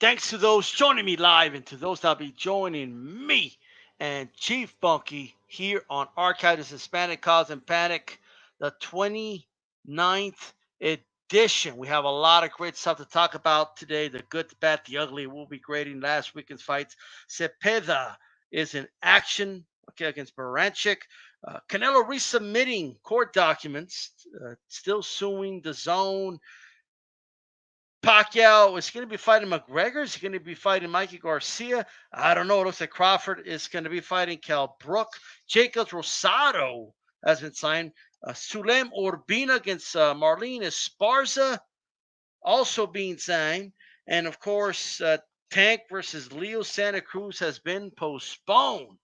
Thanks to those joining me live and to those that'll be joining me and Chief Funky here on Archives Hispanic Cause and Panic, the 29th edition. We have a lot of great stuff to talk about today. The good, the bad, the ugly. We'll be grading last weekend's fights. Zepeda is in action against Baranchyk. Canelo resubmitting court documents, still suing the DAZN. Pacquiao is going to be fighting McGregor. Is he going to be fighting Mikey Garcia? I don't know. It looks like Crawford is going to be fighting Kell. Brook. Jacobs Rosado has been signed. Sulem Urbina against Marlene Esparza also being signed. And, of course, Tank versus Leo Santa Cruz has been postponed.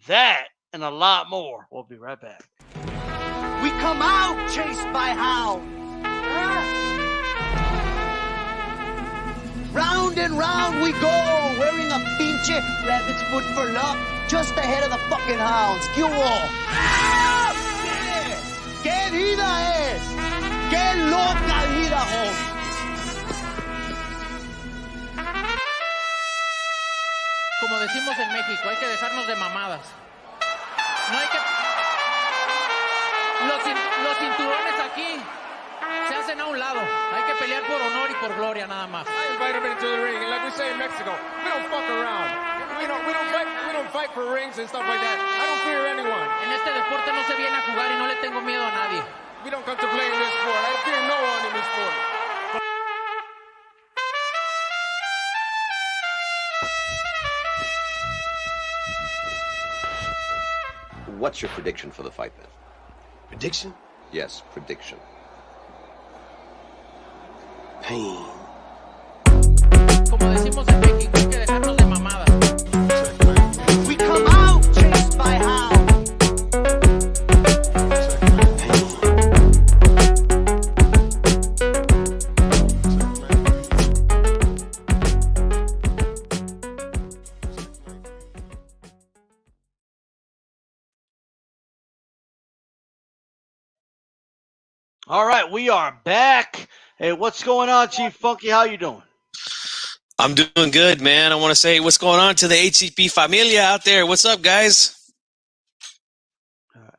That and a lot more. We'll be right back. We come out chased by hounds. Round and round we go, wearing a pinche rabbit's foot for luck, just ahead of the fucking hounds. ¿Qué hubo? ¡Ah! ¡Qué vida es! ¡Qué loca vida, homie! Como decimos en México, hay que dejarnos de mamadas. No hay que... Los cinturones aquí se hacen a un lado. Hay que pelear por honor y por gloria nada más. I invite him into the ring, and like we say in Mexico, we don't fuck around. We don't fight for rings and stuff like that. I don't fear anyone. En este deporte no se viene a jugar y no le tengo miedo a nadie. We don't come to play in this sport. I fear no one in this sport. What's your prediction for the fight, then? Prediction? Yes, prediction. Pain. Como decimos en México, hay que dejarnos de mamadas. We come out chased by hounds. All right, we are back. Hey, what's going on, Chief Funky? How you doing? I'm doing good, man. I want to say what's going on to the HCP familia out there. What's up, guys?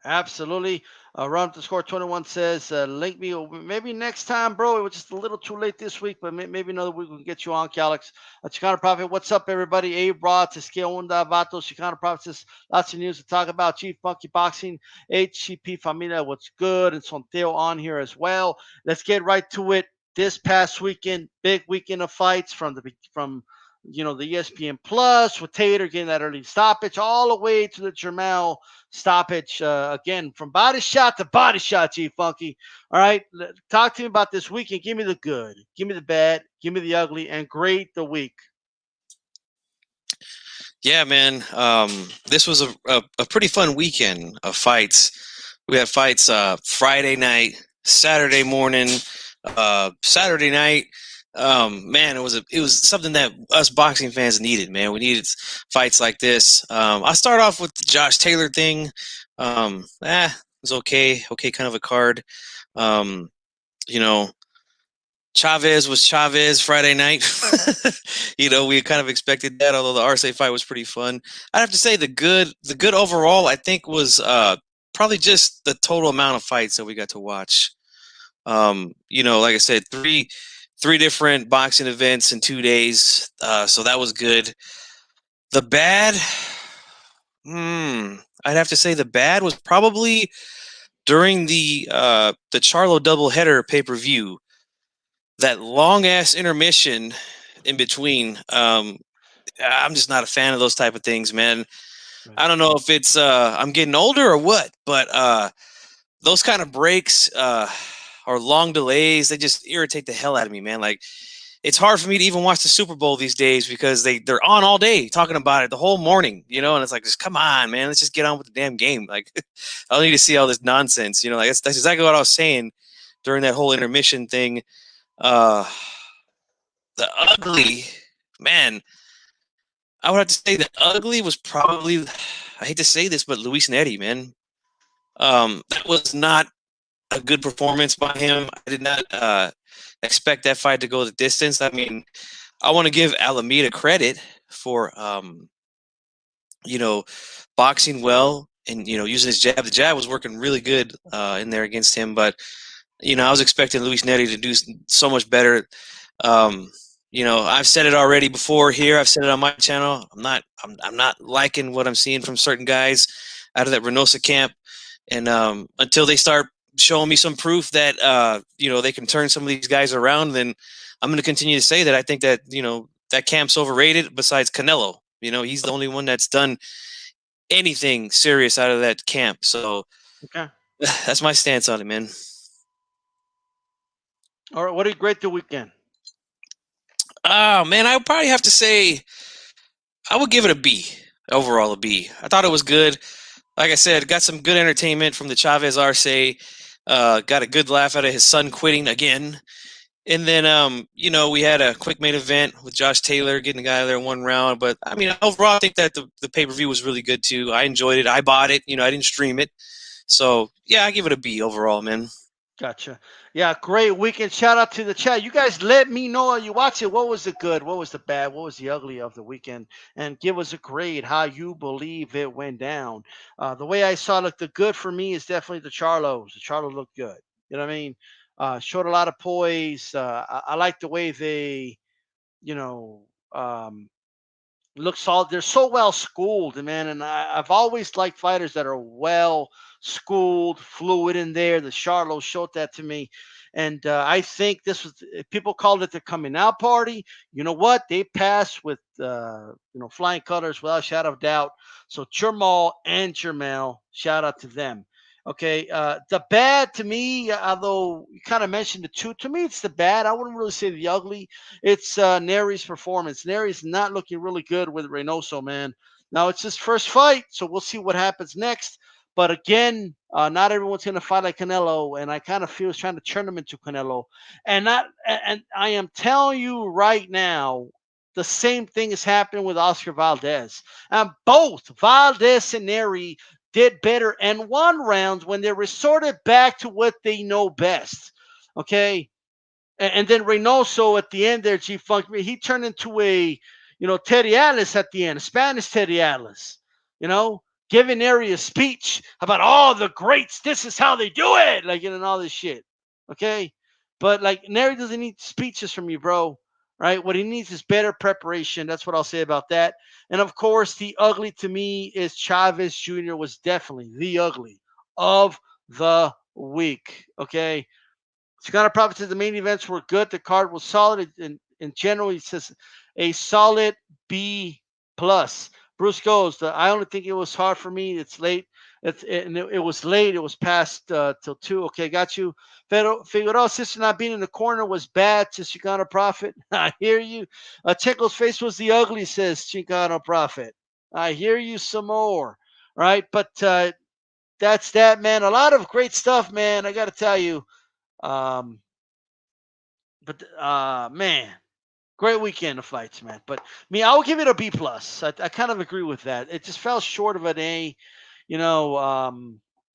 Absolutely. Run to Score 21 says, link me. Maybe next time, bro. It was just a little too late this week, but maybe another week we can get you on, Calix. Chicano Prophet, what's up, everybody? A-Rod, Tesquia Onda, Vato, Chicano Prophet says, lots of news to talk about. Chief Funky Boxing, HCP Familia, what's good? And Sonteo on here as well. Let's get right to it. This past weekend, big weekend of fights from the ESPN Plus with Tater getting that early stoppage all the way to the Jermel stoppage. Again, from body shot to body shot, Chief Funky. All right, talk to me about this weekend. Give me the good, give me the bad, give me the ugly, and grade the week. Yeah, man. This was a pretty fun weekend of fights. We had fights Friday night, Saturday morning, Saturday night. Man, it was something that us boxing fans needed, man. We needed fights like this. I'll start off with the Josh Taylor thing. It was okay kind of a card. Chavez was Chavez Friday night. We kind of expected that, although the Arce fight was pretty fun. I'd have to say the good overall, I think, was probably just the total amount of fights that we got to watch. Like I said, three different boxing events in 2 days. So that was good. The bad, I'd have to say the bad was probably during the Charlo doubleheader pay-per-view. That long-ass intermission in between. I'm just not a fan of those type of things, man. Right. I don't know if it's I'm getting older or what, but those kind of breaks or long delays, they just irritate the hell out of me, man. Like, it's hard for me to even watch the Super Bowl these days because they're on all day talking about it the whole morning, and it's like, just come on, man, let's just get on with the damn game. Like, I don't need to see all this nonsense, like that's exactly what I was saying during that whole intermission thing. The ugly, man, I would have to say the ugly was probably, I hate to say this, but Luis Neri, man. That was not a good performance by him. I did not expect that fight to go the distance. I mean, I want to give Alameda credit for, boxing well and, using his jab. The jab was working really good in there against him, but, I was expecting Luis Neri to do so much better. I've said it already before here. I've said it on my channel. I'm not liking what I'm seeing from certain guys out of that Reynosa camp. And until they start showing me some proof that, they can turn some of these guys around, then I'm going to continue to say that I think that, that camp's overrated besides Canelo. He's the only one that's done anything serious out of that camp. So Okay. that's my stance on it, man. All right. What did you grade the weekend? Oh, man, I would probably have to say I would give it a B. Overall, a B. I thought it was good. Like I said, got some good entertainment from the Chavez Arce. Got a good laugh out of his son quitting again. And then, we had a quick main event with Josh Taylor getting a guy there in one round. But, I mean, overall, I think that the pay-per-view was really good, too. I enjoyed it. I bought it. I didn't stream it. So, yeah, I give it a B overall, man. Gotcha. Yeah, great weekend. Shout out to the chat. You guys let me know you watch it. What was the good? What was the bad? What was the ugly of the weekend? And give us a grade how you believe it went down. The way I saw it, the good for me is definitely the Charlos. The Charlos looked good. You know what I mean? Showed a lot of poise. I like the way they, look solid. They're so well schooled, man. And I've always liked fighters that are well schooled, fluid in there. The Charlo showed that to me. And I think this was, people called it the coming out party. You know what? They passed with, flying colors without a shadow of doubt. So Jermall and Jermel, shout out to them. Okay. The bad to me, although you kind of mentioned the two, to me, it's the bad. I wouldn't really say the ugly. It's Neri's performance. Neri's not looking really good with Reynoso, man. Now it's his first fight, so we'll see what happens next. But again, not everyone's going to fight like Canelo, and I kind of feel he's trying to turn him into Canelo. And I am telling you right now, the same thing is happening with Oscar Valdez. And both Valdez and Neri did better and won rounds when they resorted back to what they know best. Okay. And then Reynoso at the end there, G-Funk, he turned into a, Teddy Atlas at the end, a Spanish Teddy Atlas, giving Neri a speech about all the greats. This is how they do it. Like, and all this shit. Okay. But like Neri doesn't need speeches from you, bro. Right? What he needs is better preparation. That's what I'll say about that. And of course, the ugly to me is Chavez Jr. was definitely the ugly of the week. Okay. Chicano Prophet says the main events were good. The card was solid. In general, he says a solid B plus. Bruce goes, I only think it was hard for me. It's late. It was late. It was past till 2. Okay, got you. Figueroa sister not being in the corner was bad, says Chicano Prophet. I hear you. Checo's face was the ugly, says Chicano Prophet. I hear you some more. Right? But that's that, man. A lot of great stuff, man. I got to tell you. Man, great weekend of fights, man. But me, I'll give it a B plus. I kind of agree with that. It just fell short of an A.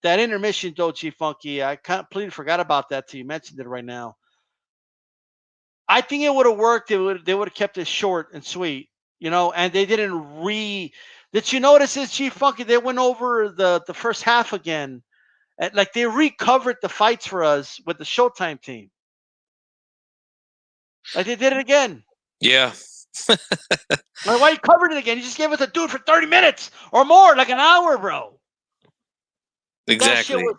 That intermission, Dochi Funky, I completely forgot about that till you mentioned it right now. I think it would have worked. They would have kept it short and sweet, and they didn't Did you notice this, Chief Funky? They went over the first half again. Like they recovered the fights for us with the Showtime team. Like they did it again. Yeah. Like, why you covered it again? You just gave us a dude for 30 minutes or more, like an hour, bro. Exactly. That shit was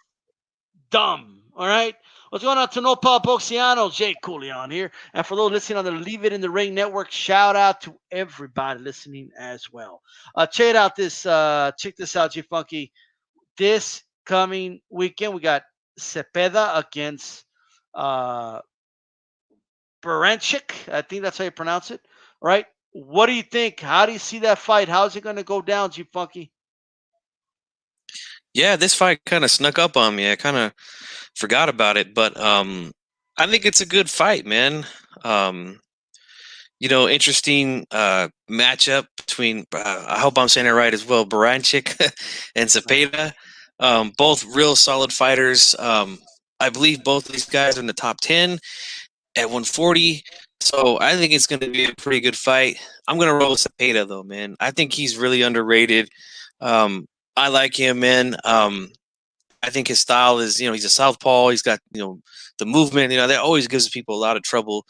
dumb. All right. What's going on? Tanopa Boxiano, Jay Coolion here. And for those listening on the Leave It in the Ring Network, shout out to everybody listening as well. Check this out, G Funky. This coming weekend, we got Zepeda against Baranchyk. I think that's how you pronounce it, right? What do you think? How do you see that fight? How's it going to go down, G Funky? Yeah, this fight kind of snuck up on me. I kind of forgot about it, but I think it's a good fight, man. Interesting matchup between, I hope I'm saying it right as well, Baranchyk and Zepeda. Both real solid fighters. I believe both of these guys are in the top 10. at 140. So I think it's going to be a pretty good fight. I'm going to roll with Zepeda, though, man. I think he's really underrated. I like him, man. I think his style is, he's a southpaw. He's got, the movement. That always gives people a lot of trouble.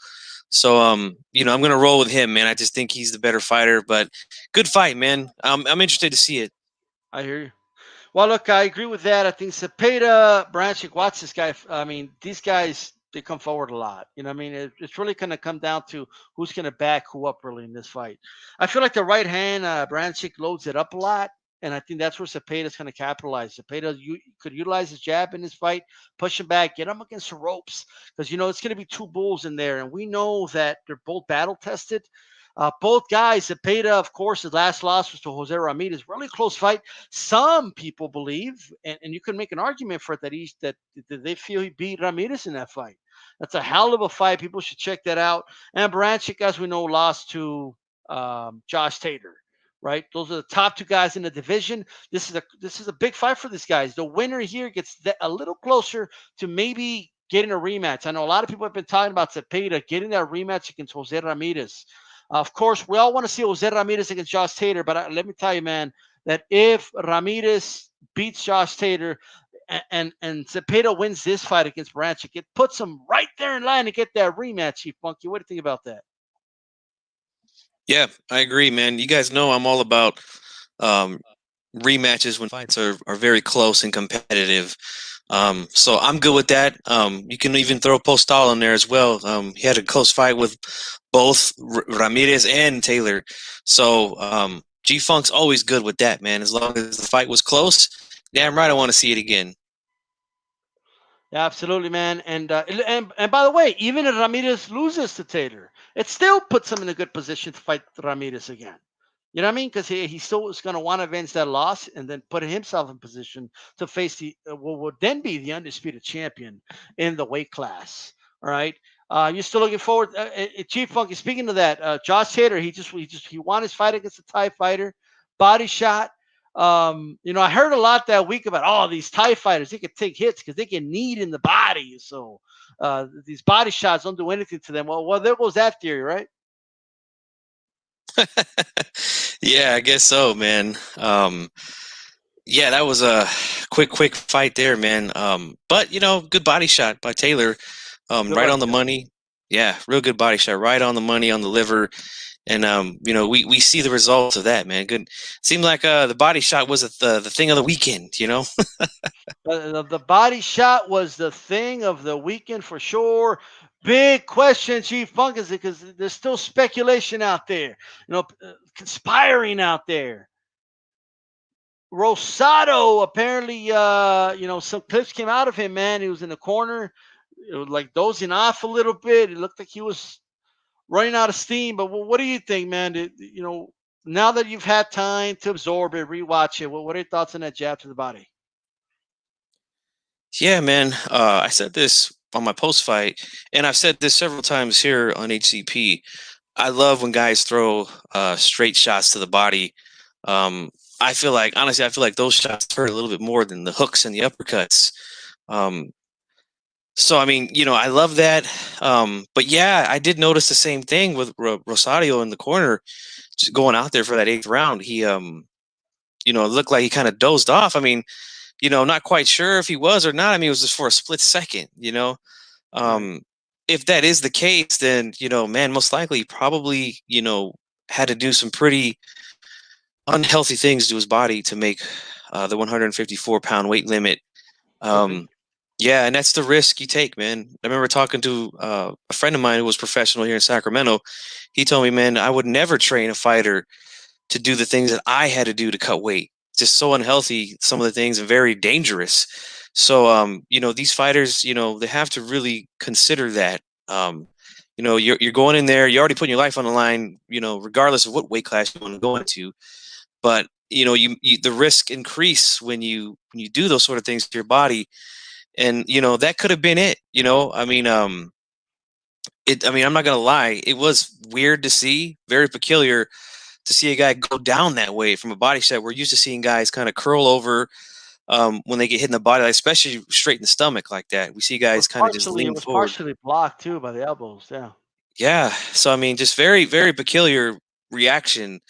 So, I'm going to roll with him, man. I just think he's the better fighter. But good fight, man. I'm interested to see it. I hear you. Well, look, I agree with that. I think Zepeda, Baranchyk, watch this guy. I mean, these guys, they come forward a lot. You know what I mean? It's really going to come down to who's going to back who up really in this fight. I feel like the right hand, Baranchyk loads it up a lot. And I think that's where Zepeda's going to capitalize. Zepeda could utilize his jab in this fight, push him back, get him against the ropes. Because, it's going to be two bulls in there. And we know that they're both battle tested. Both guys, Zepeda, of course, his last loss was to Jose Ramirez. Really close fight. Some people believe, and you can make an argument for it, that they feel he beat Ramirez in that fight. That's a hell of a fight. People should check that out. And Baranchyk, as we know, lost to Josh Taylor. Right, those are the top two guys in the division. This is a big fight for these guys. The winner here gets a little closer to maybe getting a rematch. I know a lot of people have been talking about Zepeda getting that rematch against Jose Ramirez. Of course, we all want to see Jose Ramirez against Josh Taylor, but let me tell you, man, that if Ramirez beats Josh Taylor and Zepeda wins this fight against Baranchyk, it puts him right there in line to get that rematch, Chief Funky. What do you think about that? Yeah, I agree, man. You guys know I'm all about rematches when fights are very close and competitive. So I'm good with that. You can even throw Postal in there as well. He had a close fight with both Ramirez and Taylor. So G-Funk's always good with that, man. As long as the fight was close, damn right I want to see it again. Yeah, absolutely, man. And by the way, even if Ramirez loses to Taylor, it still puts him in a good position to fight Ramirez again. You know what I mean? Because he still is going to want to avenge that loss and then put himself in position to face the what would then be the undisputed champion in the weight class. All right. You're still looking forward, Chief Funky. Speaking of that, Josh Taylor, he won his fight against a Thai fighter, body shot. I heard a lot that week about these Thai fighters. They can take hits because they get kneed in the body. So these body shots don't do anything to them. Well, there goes that theory, right? Yeah, I guess so, man. Yeah, that was a quick fight there, man. But good body shot by Taylor, right on the money. Yeah, real good body shot, right on the money, on the liver. And we see the results of that, man. Good. Seemed like the body shot was the thing of the weekend, The body shot was the thing of the weekend for sure. Big question, Chief Funk, is because there's still speculation out there, conspiring out there. Rosado apparently, some clips came out of him, man. He was in the corner, it was like dozing off a little bit. It looked like he was running out of steam. But what do you think, man? Now that you've had time to absorb it, rewatch it, what are your thoughts on that jab to the body? Yeah, man. I said this on my post fight, and I've said this several times here on HCP. I love when guys throw straight shots to the body. I feel like those shots hurt a little bit more than the hooks and the uppercuts. So, I mean, I love that. But yeah, I did notice the same thing with Rosado in the corner, just going out there for that 8th round. He, it looked like he kind of dozed off. I mean, not quite sure if he was or not. I mean, it was just for a split second, If that is the case, then, man, most likely probably, had to do some pretty unhealthy things to his body to make the 154-pound weight limit. Yeah, and that's the risk you take, man. I remember talking to a friend of mine who was professional here in Sacramento. He told me, man, I would never train a fighter to do the things that I had to do to cut weight. Just so unhealthy, some of the things, and very dangerous. So, these fighters, they have to really consider that. You're going in there, you're already putting your life on the line, regardless of what weight class you want to go into. But, the risk increase when you do those sort of things to your body. And, that could have been it, I mean, I'm not going to lie. It was weird to see, very peculiar to see a guy go down that way from a body shot. We're used to seeing guys kind of curl over, when they get hit in the body, like, especially straight in the stomach like that. We see guys kind of just lean It was forward. partially blocked too by the elbows. Yeah. Yeah. So I mean, just very, very peculiar reaction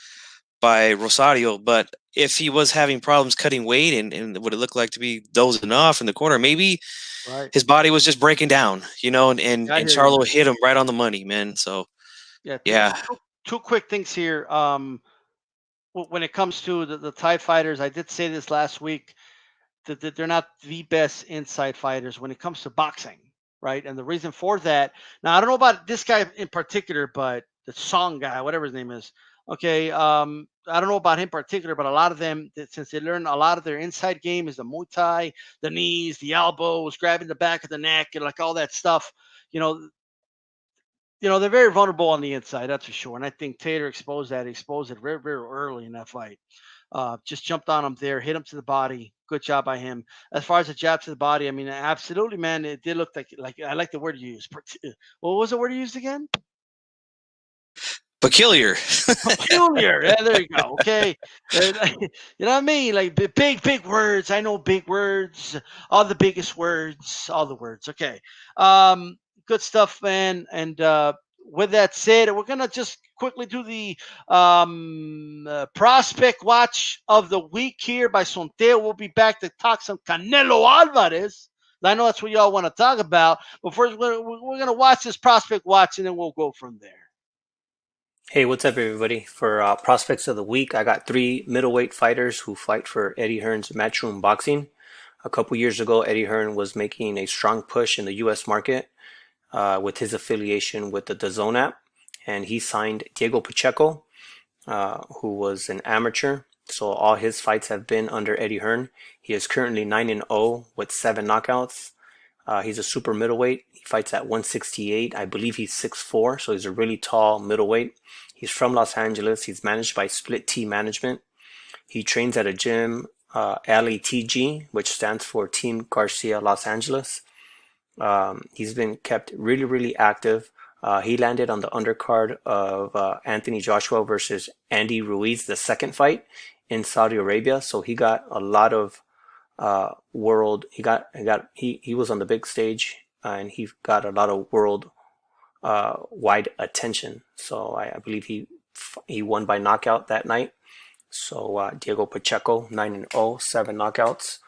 by Rosado. But if he was having problems cutting weight and what it looked like to be dozing off in the corner, maybe Right. his body was just breaking down, you know, and I hear you. Charlo hit him right on the money, man. So Yeah. yeah. Two quick things here. When it comes to the Thai fighters, I did say this last week that they're not the best inside fighters when it comes to boxing, right? And the reason for that, now I don't know about this guy in particular, but the Song guy, whatever his name is, okay, I don't know about him in particular, but a lot of them, since they learn a lot of their inside game is the Muay Thai, the knees, the elbows, grabbing the back of the neck, and like all that stuff, you know, they're very vulnerable on the inside, that's for sure. And I think Taylor exposed it very, very early in that fight. Just jumped on him there, hit him to the body. Good job by him. As far as the jab to the body, I mean, absolutely, man. It did look like I like the word you used. What was the word you used again? Peculiar. Peculiar. Yeah, there you go. Okay. You know what I mean? Like big words. I know big words. All the biggest words. All the words. Okay. Good stuff, man. And with that said, we're gonna just quickly do the prospect watch of the week here by Sonteo. We'll be back to talk some Canelo Alvarez. I know that's what y'all want to talk about. But first, we're gonna watch this prospect watch, and then we'll go from there. Hey, what's up, everybody? For prospects of the week, I got 3 middleweight fighters who fight for Eddie Hearn's Matchroom Boxing. A couple years ago, Eddie Hearn was making a strong push in the U.S. market with his affiliation with the DAZN app, and he signed Diego Pacheco, who was an amateur. So all his fights have been under Eddie Hearn. He is currently 9-0 with 7 knockouts. He's a super middleweight. He fights at 168. I believe he's 6'4", so he's a really tall middleweight. He's from Los Angeles. He's managed by Split T Management. He trains at a gym, LETG, which stands for Team Garcia Los Angeles. He's been kept really, really active. He landed on the undercard of Anthony Joshua versus Andy Ruiz, the second fight in Saudi Arabia. So he got a lot of world. He was on the big stage, and he got a lot of world wide attention. So I believe he won by knockout that night. So Diego Pacheco, 9-0, 7 knockouts,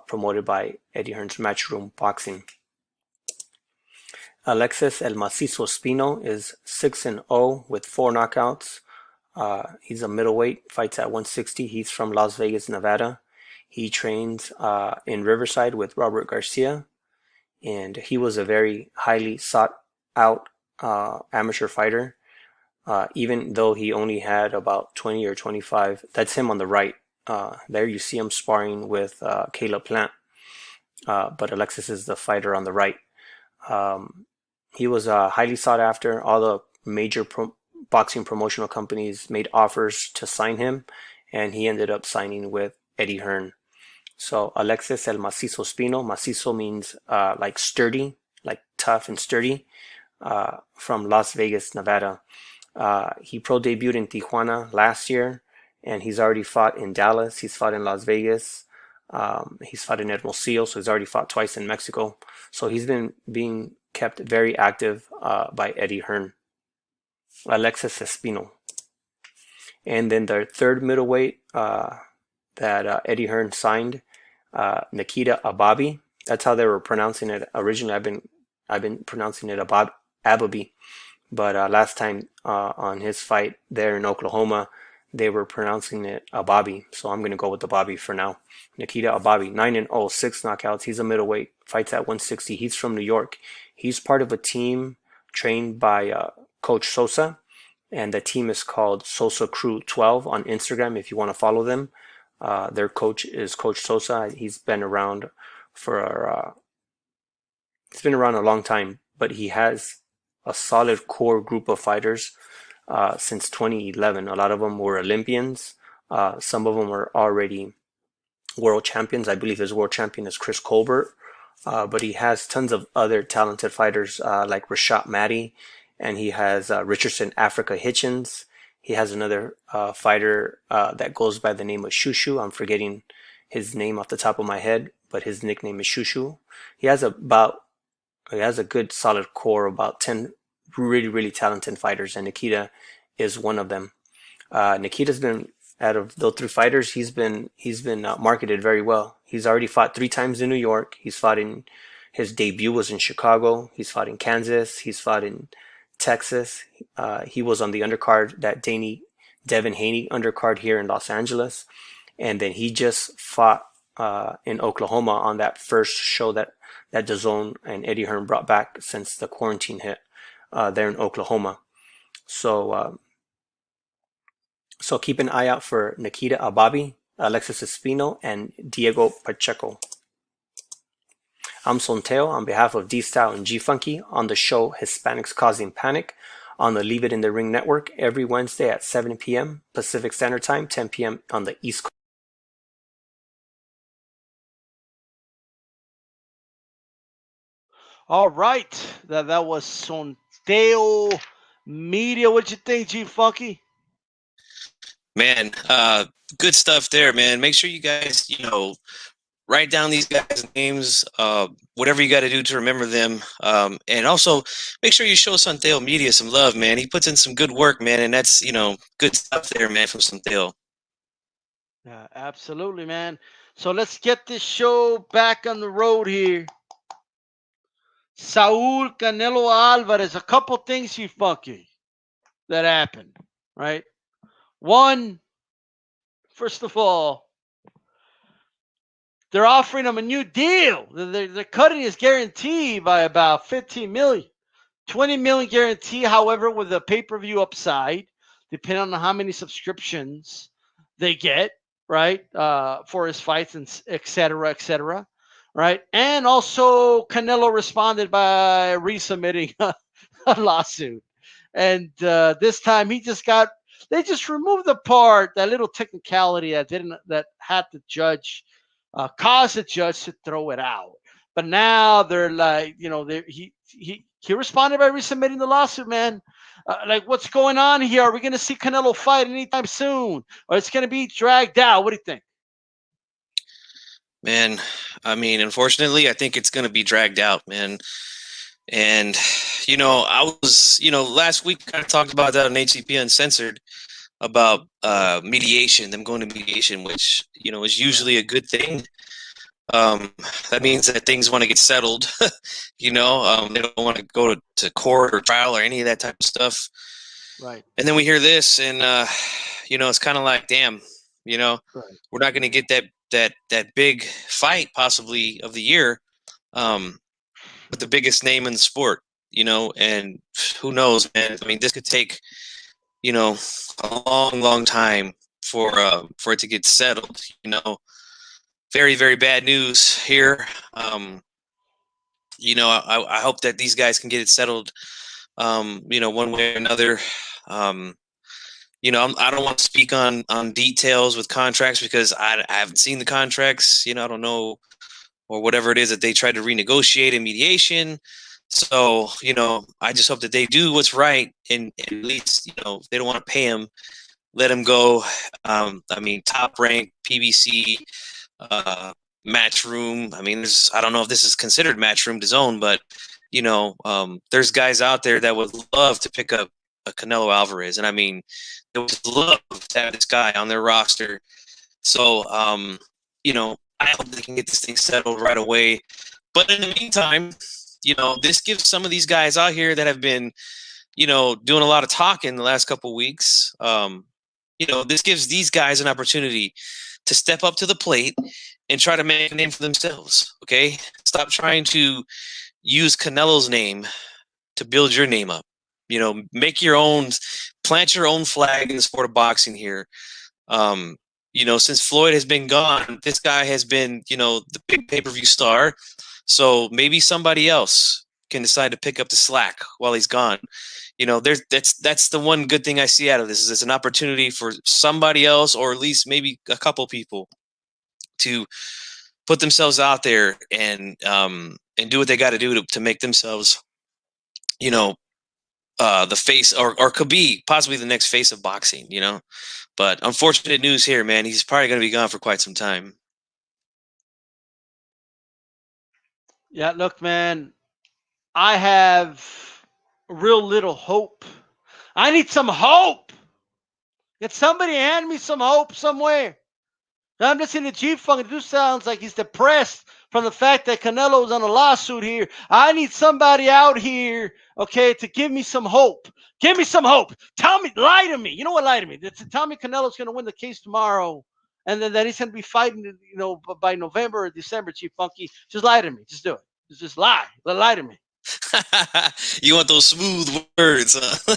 promoted by Eddie Hearn's Matchroom Boxing. Alexis El Macizo Espino is 6-0 with 4 knockouts. He's a middleweight, fights at 160. He's from Las Vegas, Nevada. He trains in Riverside with Robert Garcia, and he was a very highly sought out amateur fighter. Even though he only had about 20 or 25, that's him on the right. There you see him sparring with Caleb Plant, but Alexis is the fighter on the right. He was highly sought after. All the major boxing promotional companies made offers to sign him, and he ended up signing with Eddie Hearn. So Alexis El Macizo Espino. Macizo means like sturdy, like tough and sturdy, from Las Vegas, Nevada. He pro debuted in Tijuana last year, and he's already fought in Dallas. He's fought in Las Vegas. He's fought in Hermosillo, so he's already fought twice in Mexico. So he's been being kept very active by Eddie Hearn. Alexis Espino. And then the third middleweight that Eddie Hearn signed, Nikita Ababi. That's how they were pronouncing it originally. I've been pronouncing it Ababi, but last time on his fight there in Oklahoma, they were pronouncing it Ababi. So I'm going to go with Ababi for now. Nikita Ababi, 9-0, 6 knockouts. He's a middleweight, fights at 160. He's from New York. He's part of a team trained by Coach Sosa, and the team is called Sosa Crew 12 on Instagram if you want to follow them. Their coach is Coach Sosa. He's been around he's been around a long time, but he has a solid core group of fighters since 2011. A lot of them were Olympians. Some of them are already world champions. I believe his world champion is Chris Colbert, but he has tons of other talented fighters like Rashad Matty, and he has Richardson Africa Hitchens. He has another fighter that goes by the name of Shushu. I'm forgetting his name off the top of my head, but his nickname is Shushu. He has a good solid core of about 10 really talented fighters, and Nikita is one of them. Nikita's been, out of those 3 fighters, he's been marketed very well. He's already fought 3 times in New York. He's fought in, his debut was in Chicago. He's fought in Kansas. He's fought in Texas. He was on the undercard, that Devin Haney undercard here in Los Angeles. And then he just fought in Oklahoma on that first show that DAZN and Eddie Hearn brought back since the quarantine hit there in Oklahoma. So keep an eye out for Nikita Ababi, Alexis Espino, and Diego Pacheco. I'm Sonteo on behalf of D-Style and G-Funky on the show Hispanics Causing Panic on the Leave It in the Ring network every Wednesday at 7 p.m. Pacific Standard Time, 10 p.m. on the East Coast. All right. That was Sonteo Media. What you think, G-Funky? Man, good stuff there, man. Make sure you guys, write down these guys' names, whatever you got to do to remember them. And also make sure you show Sonteo Media some love, man. He puts in some good work, man. And that's, good stuff there, man, from Sonteo. Yeah, absolutely, man. So let's get this show back on the road here. Saul Canelo Alvarez, a couple things, you funky, that happened, right? One, first of all, they're offering him a new deal. They're cutting his guarantee by about 15 million. 20 million guarantee, however, with a pay-per-view upside, depending on how many subscriptions they get, right, for his fights, and et cetera, right? And also, Canelo responded by resubmitting a lawsuit. And this time, they just removed the part, that little technicality that had the judge, caused the judge to throw it out. But now they're like, he responded by resubmitting the lawsuit, man. Like, what's going on here? Are we going to see Canelo fight anytime soon? Or it's going to be dragged out? What do you think? Man, I mean, unfortunately, I think it's going to be dragged out, man. And, I was, last week kind of talked about that on HCP Uncensored about mediation, them going to mediation, which, is usually a good thing. That means that things want to get settled, they don't want to go to court or trial or any of that type of stuff. Right. And then we hear this and, it's kind of like, damn, we're not going to get that big fight possibly of the year with the biggest name in the sport, and who knows, man. I mean, this could take, a long time for it to get settled, Very, very bad news here. I hope that these guys can get it settled, one way or another. I don't want to speak on details with contracts because I haven't seen the contracts. I don't know, or whatever it is that they tried to renegotiate in mediation. So, I just hope that they do what's right, and at least, they don't want to pay him, let him go. Top rank PBC, Matchroom. I mean, I don't know if this is considered Matchroom DAZN, but there's guys out there that would love to pick up a Canelo Alvarez, and I mean, they would love to have this guy on their roster. So, I hope they can get this thing settled right away. But in the meantime, this gives some of these guys out here that have been, doing a lot of talking the last couple of weeks. This gives these guys an opportunity to step up to the plate and try to make a name for themselves. Okay, stop trying to use Canelo's name to build your name up. Make your own, plant your own flag in the sport of boxing here. Since Floyd has been gone, this guy has been, the big pay-per-view star. So maybe somebody else can decide to pick up the slack while he's gone. That's the one good thing I see out of this, is it's an opportunity for somebody else, or at least maybe a couple people, to put themselves out there and do what they got to do to make themselves, the face, or could be possibly the next face of boxing, But unfortunate news here, man. He's probably going to be gone for quite some time. Yeah, look, man, I have real little hope. I need some hope. Can somebody hand me some hope somewhere? I'm listening to G-Funk. It just sounds like he's depressed from the fact that Canelo's on a lawsuit here. I need somebody out here, okay, to give me some hope. Give me some hope. Tell me, lie to me. You know what, lie to me. Tell me Canelo's going to win the case tomorrow, and then that he's going to be fighting, by November or December, G-Funky. Just lie to me. Just do it. Just lie. Lie to me. You want those smooth words, huh?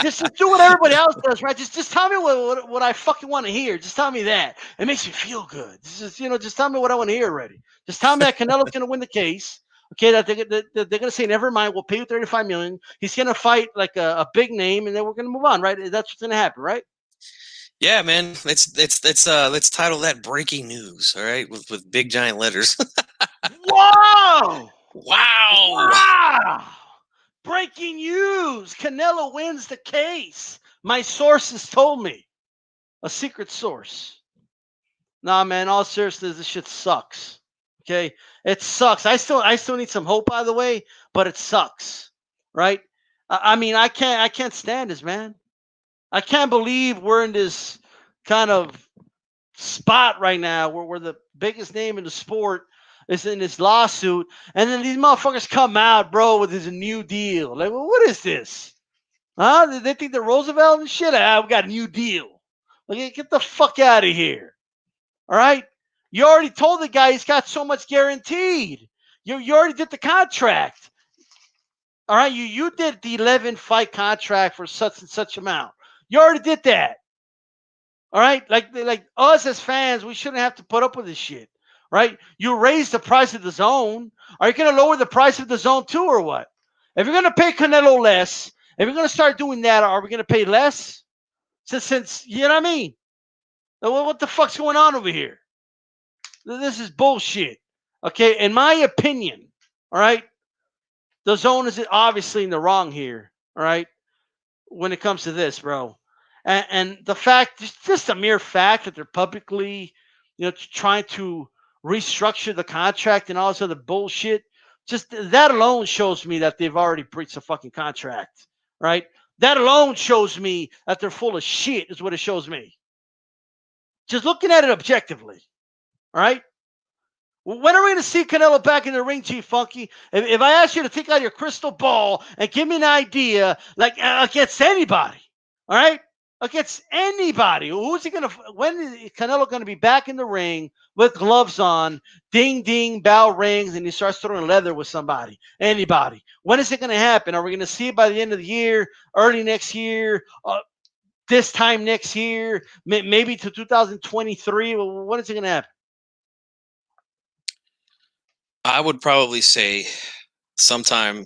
Just do what everybody else does, right? Just tell me what I fucking want to hear. Just tell me that. It makes me feel good. Just tell me what I want to hear already. Just tell me that Canelo's going to win the case. Okay, that they're going to say, never mind, we'll pay you $35 million. He's going to fight like a big name, and then we're going to move on, right? That's what's going to happen, right? Yeah, man. Let's title that breaking news, all right, with big giant letters. Whoa! Wow! Wow! Breaking news! Canelo wins the case. My sources told me. A secret source. Nah, man. All seriousness, this shit sucks. Okay, it sucks. I still need some hope, by the way, but it sucks, right? I mean, I can't stand this, man. I can't believe we're in this kind of spot right now where we're the biggest name in the sport is in this lawsuit, and then these motherfuckers come out, bro, with this new deal. Like, well, what is this? Huh? They think they're Roosevelt and shit? We got a new deal. Like, get the fuck out of here. All right? You already told the guy he's got so much guaranteed. You already did the contract. All right? You did the 11-fight contract for such and such amount. You already did that. All right? Like us as fans, we shouldn't have to put up with this shit. Right? You raised the price of the zone. Are you going to lower the price of the zone too, or what? If you're going to pay Canelo less, if you're going to start doing that, are we going to pay less? Since you know what I mean? What the fuck's going on over here? This is bullshit. Okay, in my opinion, all right, the zone is obviously in the wrong here. All right, when it comes to this, bro, and the fact, just the mere fact that they're publicly, trying to restructure the contract and all this other bullshit, just that alone shows me that they've already breached the fucking contract, right? That alone shows me that they're full of shit, is what it shows me. Just looking at it objectively, all right? When are we going to see Canelo back in the ring, G-Funky? If I ask you to take out your crystal ball and give me an idea, like against anybody, all right? Against anybody. Who's he going to, when is Canelo going to be back in the ring with gloves on, ding, ding, bell rings, and he starts throwing leather with somebody, anybody? When is it going to happen? Are we going to see it by the end of the year, early next year, this time next year, maybe to 2023? When is it going to happen? I would probably say sometime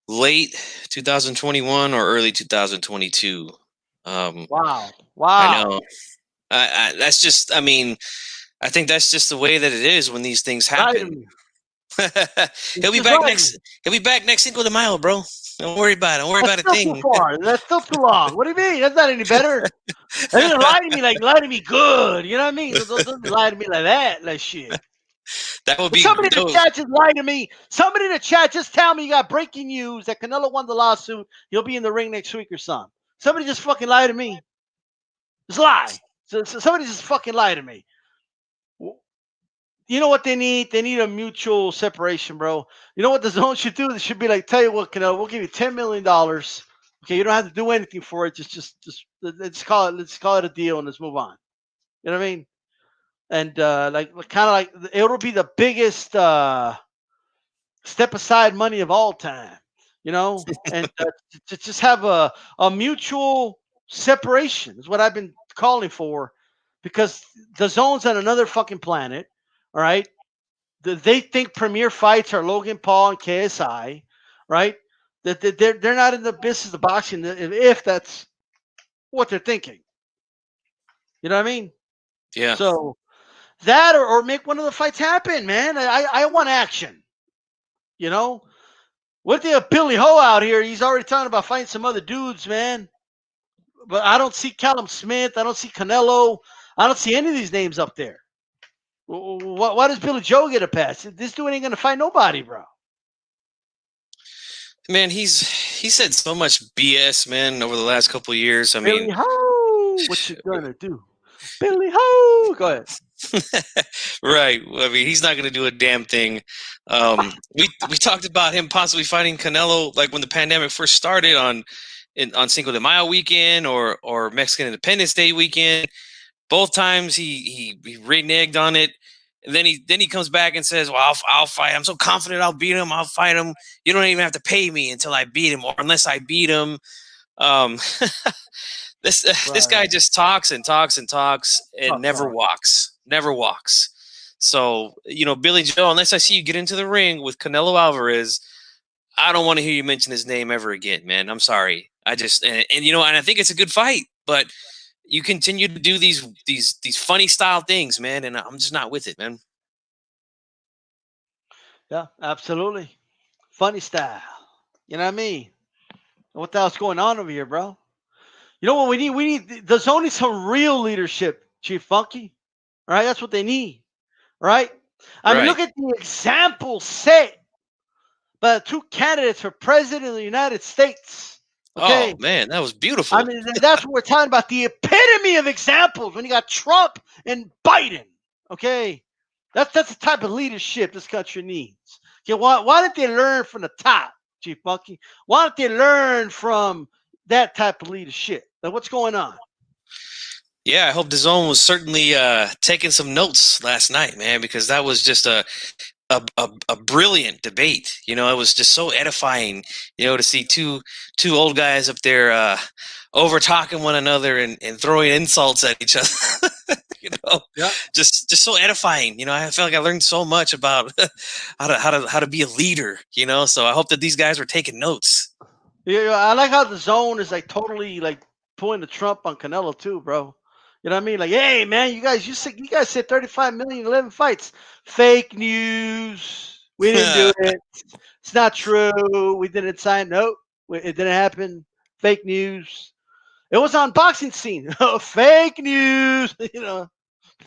late 2021 or early 2022. Wow. I know. That's just, I mean, I think that's just the way that it is when these things happen. He'll be back next Cinco de Mayo, bro. Don't worry about it. Don't worry about a thing. Too far. That's still too long. What do you mean? That's not any better. They're gonna lie to me good. You know what I mean? Don't lie to me like that. Like shit. That would be somebody in the chat just lie to me. Somebody in the chat just tell me you got breaking news that Canelo won the lawsuit. He'll be in the ring next week or something. Somebody just fucking lie to me. Just lie. So somebody just fucking lie to me. You know what they need? They need a mutual separation, bro. You know what the zone should do? They should be like, tell you what, Canelo, we'll give you $10 million. Okay, you don't have to do anything for it. Just let's call it a deal and let's move on. You know what I mean? And it'll be the biggest step aside money of all time, and to just have a mutual separation is what I've been calling for, because the zone's on another fucking planet. All right. They think premier fights are Logan Paul and KSI, right? That they're not in the business of boxing, if that's what they're thinking. You know what I mean? Yeah. So that or make one of the fights happen, man. I want action. What if they have Billy Ho out here? He's already talking about fighting some other dudes, man. But I don't see Callum Smith. I don't see Canelo. I don't see any of these names up there. Why does Billy Joe get a pass? This dude ain't gonna fight nobody, bro. Man, he said so much BS, man, over the last couple of years. I Billy mean, Ho, what you gonna do? Billy Ho, go ahead. right. I mean, he's not going to do a damn thing. We talked about him possibly fighting Canelo like when the pandemic first started on Cinco de Mayo weekend or Mexican Independence Day weekend. Both times he reneged on it, and then he comes back and says, "Well, I'll fight. I'm so confident I'll beat him. I'll fight him. You don't even have to pay me until I beat him, or unless I beat him." This guy just talks and talks and talks and never walks. So, Billy Joe, unless I see you get into the ring with Canelo Alvarez, I don't want to hear you mention his name ever again, man. I'm sorry. I just and I think it's a good fight, but you continue to do these funny style things, man, and I'm just not with it, man. Yeah, absolutely. Funny style. You know what I mean? What the hell's going on over here, bro? You know what we need? There's only some real leadership, Chief Funky. All right, that's what they need. Right? I mean, look at the example set by the two candidates for president of the United States. Okay? Oh man, that was beautiful. I mean, that's what we're talking about. The epitome of examples when you got Trump and Biden. Okay? That's the type of leadership this country needs. Okay, why didn't they learn from the top, Chief Funky? Why don't they learn from that type of leadership? Like, what's going on? Yeah, I hope DAZN was certainly taking some notes last night, man, because that was just a brilliant debate. It was just so edifying, to see two old guys up there over talking one another and throwing insults at each other. Just so edifying. I feel like I learned so much about how to be a leader. So I hope that these guys were taking notes. Yeah, I like how DAZN is like totally like pulling the Trump on Canelo too, bro. You know what I mean? Like, hey, man, you guys said 35 million, 11 fights. Fake news. We didn't do it. It's not true. We didn't sign. Nope. It didn't happen. Fake news. It was on Boxing Scene. Fake news.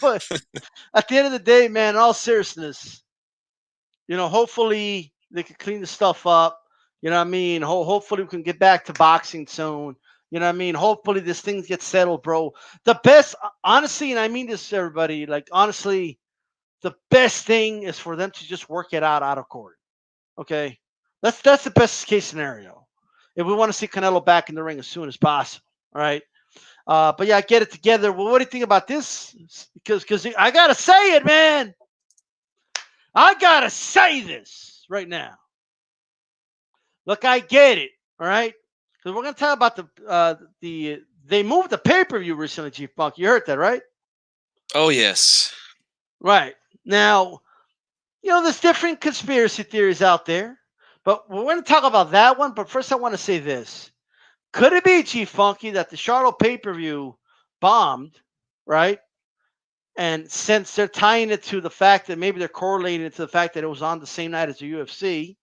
But at the end of the day, man, in all seriousness, hopefully they can clean the stuff up. You know what I mean? Hopefully we can get back to boxing soon. You know what I mean? Hopefully this thing gets settled, bro. The best, honestly, and I mean this to everybody, like, honestly, the best thing is for them to just work it out of court. Okay? That's the best case scenario. If we want to see Canelo back in the ring as soon as possible. All right? But yeah, get it together. Well, what do you think about this? Because I got to say it, man. I got to say this right now. Look, I get it. All right? Because we're going to talk about they moved the pay-per-view recently, Chief Funk. You heard that, right? Oh, yes. Right. Now, there's different conspiracy theories out there, but we're going to talk about that one. But first, I want to say this. Could it be, Chief Funky, that the Charlotte pay-per-view bombed, right? And since they're tying it to the fact that maybe they're correlating it to the fact that it was on the same night as the UFC,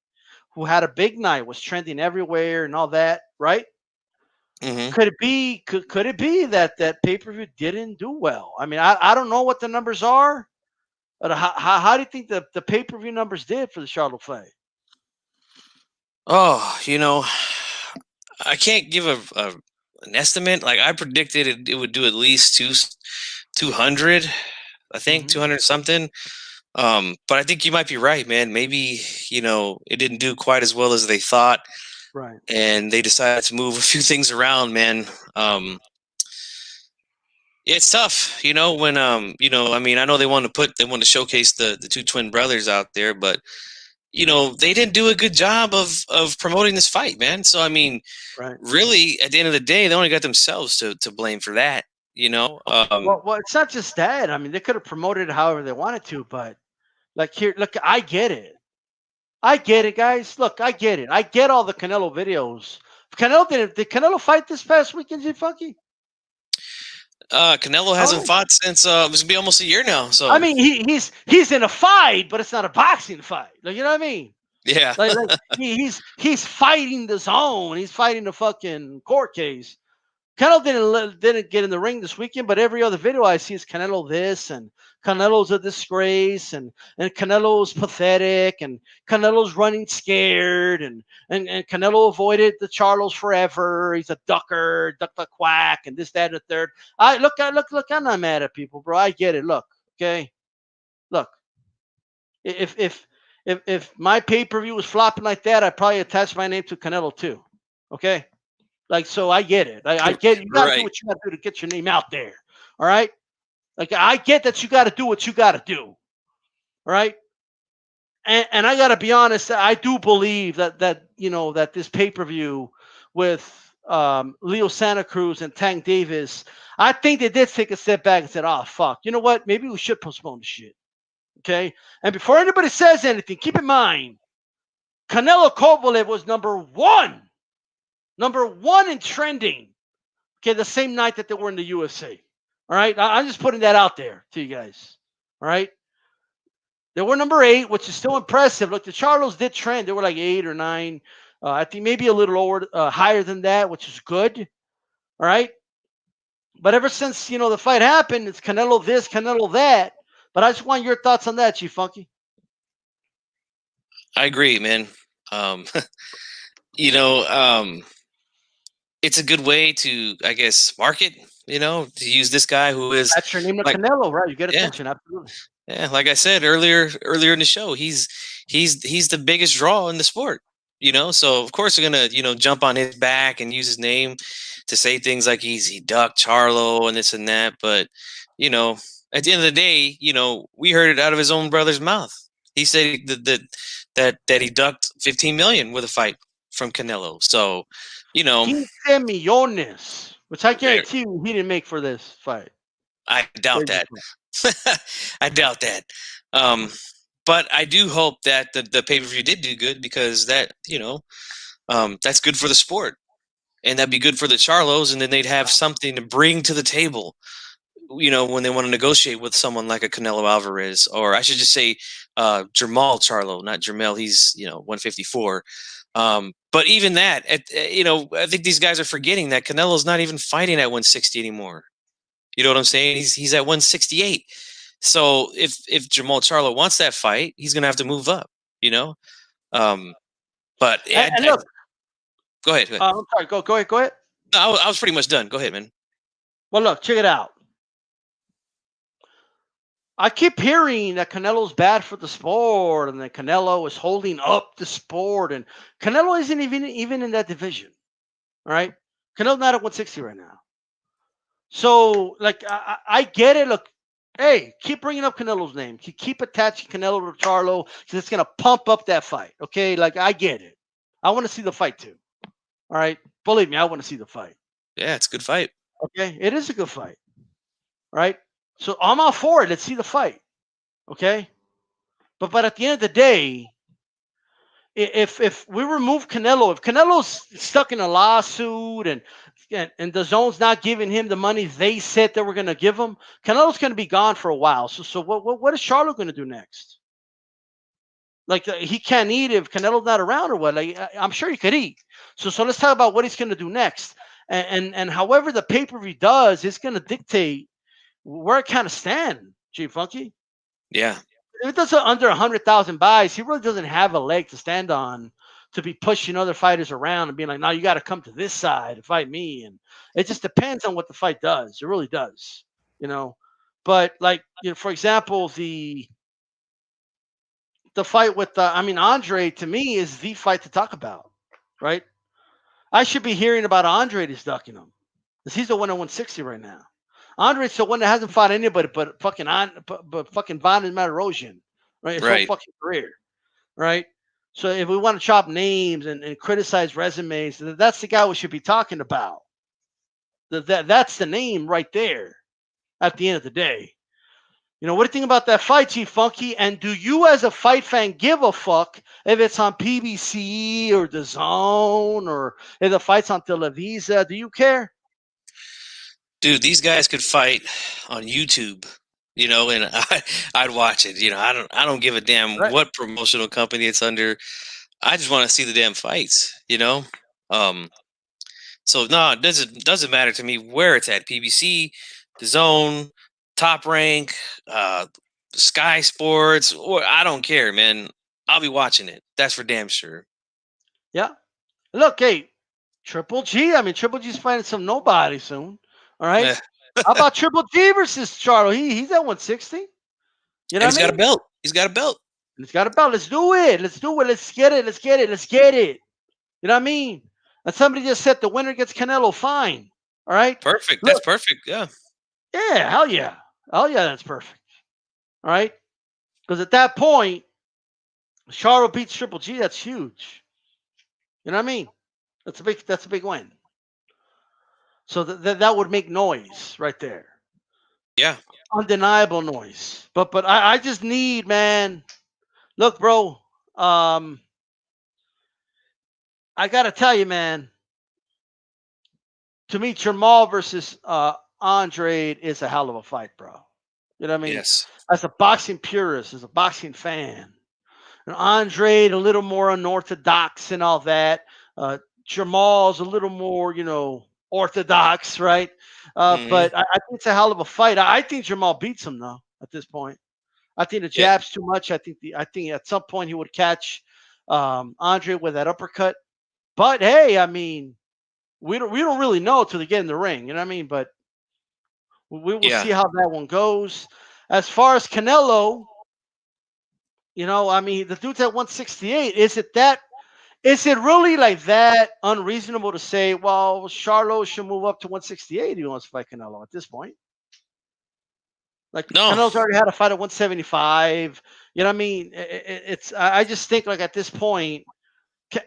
who had a big night, was trending everywhere and all that, right? Mm-hmm. Could it be? Could it be that pay-per-view didn't do well? I mean, I don't know what the numbers are, but how do you think the pay-per-view numbers did for the Charlotte fight? Oh, I can't give an estimate. Like, I predicted it would do at least 200. I think 200 something. But I think you might be right, man. Maybe, it didn't do quite as well as they thought. Right. And they decided to move a few things around, man. It's tough, when, I mean, I know they want to showcase the two twin brothers out there, but, they didn't do a good job of promoting this fight, man. So, I mean, really, at the end of the day, they only got themselves to blame for that, Well, it's not just that. I mean, they could have promoted it however they wanted to, but look, I get it. I get it, guys. Look, I get it. I get all the Canelo videos. Did Canelo fight this past weekend, G Funky? Canelo hasn't fought since it's gonna be almost a year now. So I mean, he's in a fight, but it's not a boxing fight. Like, you know what I mean? Yeah. He's fighting the zone. He's fighting the fucking court case. Canelo didn't get in the ring this weekend, but every other video I see is Canelo this and Canelo's a disgrace and Canelo's pathetic and Canelo's running scared and Canelo avoided the Charlos forever. He's a ducker, duck the quack, and this, that, and the third. Look, I'm not mad at people, bro. I get it. Look, okay, look. If my pay-per-view was flopping like that, I'd probably attach my name to Canelo too. Okay. Like, so I get it. I get it. You got to do what you got to do to get your name out there. All right. Like, I get that you got to do what you got to do. All right. And I got to be honest. I do believe that this pay-per-view with Leo Santa Cruz and Tank Davis, I think they did take a step back and said, oh, fuck. You know what? Maybe we should postpone the shit. Okay. And before anybody says anything, keep in mind, Canelo Kovalev was number one in trending, okay, the same night that they were in the UFC. All right, I'm just putting that out there to you guys. All right, they were number 8, which is still impressive. Look, the Charlos did trend; they were like 8 or 9. I think maybe a little lower, higher than that, which is good. All right, but ever since the fight happened, it's Canelo this, Canelo that. But I just want your thoughts on that, Chief Funky. I agree, man. It's a good way to, I guess, market, to use this guy who is. That's your name, like, Canelo, right? You get attention, absolutely. Yeah, like I said earlier in the show, he's the biggest draw in the sport, So of course we're gonna, jump on his back and use his name to say things like he ducked Charlo and this and that. But at the end of the day, we heard it out of his own brother's mouth. He said that he ducked 15 million with a fight from Canelo. So, 15 millones, which I guarantee you he didn't make for this fight. I doubt that. I doubt that. But I do hope that the pay-per-view did do good, because that, that's good for the sport, and that'd be good for the Charlos, and then they'd have something to bring to the table, when they want to negotiate with someone like a Canelo Alvarez, or I should just say Jermall Charlo, not Jermell. He's 154. But even that, I think these guys are forgetting that Canelo's not even fighting at 160 anymore. You know what I'm saying? He's at 168. So if Jermall Charlo wants that fight, he's gonna have to move up. But look, go ahead. I'm sorry. Go ahead. No, I was pretty much done. Go ahead, man. Well, look, check it out. I keep hearing that Canelo's bad for the sport and that Canelo is holding up the sport, and Canelo isn't even in that division. All right, Canelo's not at 160 right now. So, like, I get it. Look, hey, keep bringing up Canelo's name. Keep attaching Canelo to Charlo, because it's gonna pump up that fight. Okay, like, I get it. I want to see the fight too. All right, believe me, I want to see the fight. Yeah, it's a good fight. Okay, it is a good fight. All right. So I'm all for it. Let's see the fight. Okay. But at the end of the day, if we remove Canelo, if Canelo's stuck in a lawsuit and the zone's not giving him the money they said they were going to give him, Canelo's going to be gone for a while. So what is Charlo going to do next? Like, he can't eat if Canelo's not around, or what? Like, I'm sure he could eat. So let's talk about what he's going to do next. And however the pay-per-view does, it's going to dictate where I kind of stand, Chief Funky. Yeah. If it does under 100,000 buys, he really doesn't have a leg to stand on to be pushing other fighters around and being like, "No, you got to come to this side to fight me." And it just depends on what the fight does. It really does, But, like, for example, the fight with Andre, to me, is the fight to talk about, right? I should be hearing about Andre that's ducking him, because he's the one at 160 right now. Andre's the one that hasn't fought anybody but fucking Von and Marozhian, right? His whole fucking career, right? So if we want to chop names and criticize resumes, that's the guy we should be talking about. That's the name right there at the end of the day. What do you think about that fight, Chief Funky? And do you, as a fight fan, give a fuck if it's on PBC or DAZN, or if the fight's on Televisa? Do you care? Dude, these guys could fight on YouTube, and I'd watch it. I don't give a damn what promotional company it's under. I just want to see the damn fights, So no, it doesn't matter to me where it's at. PBC, DAZN, Top Rank, Sky Sports, or I don't care, man. I'll be watching it. That's for damn sure. Yeah. Look, hey, Triple G. I mean, Triple G's fighting some nobody soon. All right. Yeah. How about Triple G versus Charlo? He's at 160. You know And what he's I got mean? a belt. He's got a belt. He's got a belt. Let's do it. Let's do it. Let's get it. Let's get it. Let's get it. You know what I mean? And somebody just said the winner gets Canelo. Fine. All right. Perfect. Look, That's perfect. Yeah. yeah. Hell yeah. Hell yeah. That's perfect. All right. Because at that point, Charlo beats Triple G. That's huge. You know what I mean? That's a big win. So that would make noise right there. Yeah. Undeniable noise. But I just need, man. Look, bro. I gotta tell you, man. To me, Jamal versus Andre is a hell of a fight, bro. You know what I mean? Yes. As a boxing purist, as a boxing fan, and Andre a little more unorthodox and all that. Jamal's a little more, orthodox, right? But I think it's a hell of a fight. I think Jamal beats him though at this point. I think the jab's too much. I think at some point he would catch Andre with that uppercut. But hey, I mean, we don't really know till they get in the ring. You know what I mean? But we will see how that one goes. As far as Canelo, I mean, the dude's at 168. Is it really like that unreasonable to say, well, Charlo should move up to 168 if he wants to fight Canelo at this point? Like, No. Canelo's already had a fight at 175. You know what I mean? I just think, like, at this point,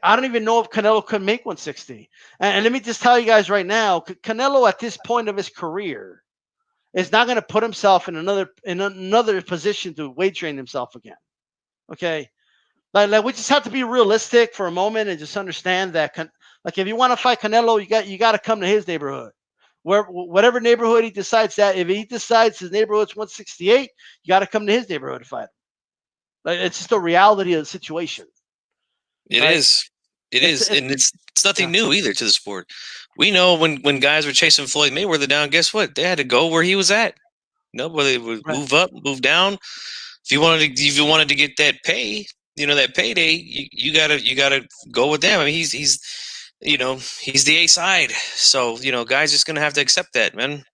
I don't even know if Canelo could make 160. And let me just tell you guys right now, Canelo at this point of his career is not going to put himself in another position to weight train himself again. Okay? Like we just have to be realistic for a moment and just understand that, like, if you want to fight Canelo, you got to come to his neighborhood, whatever neighborhood he decides that. If he decides his neighborhood's 168, you got to come to his neighborhood to fight him. Like, it's just the reality of the situation. It is. It is, and it's nothing new either to the sport. We know when guys were chasing Floyd Mayweather down, guess what? They had to go where he was at. Whether they would move up, move down. If you wanted to get that pay, that payday, you gotta go with them. I mean, he's the A side, so guys just gonna have to accept that, man.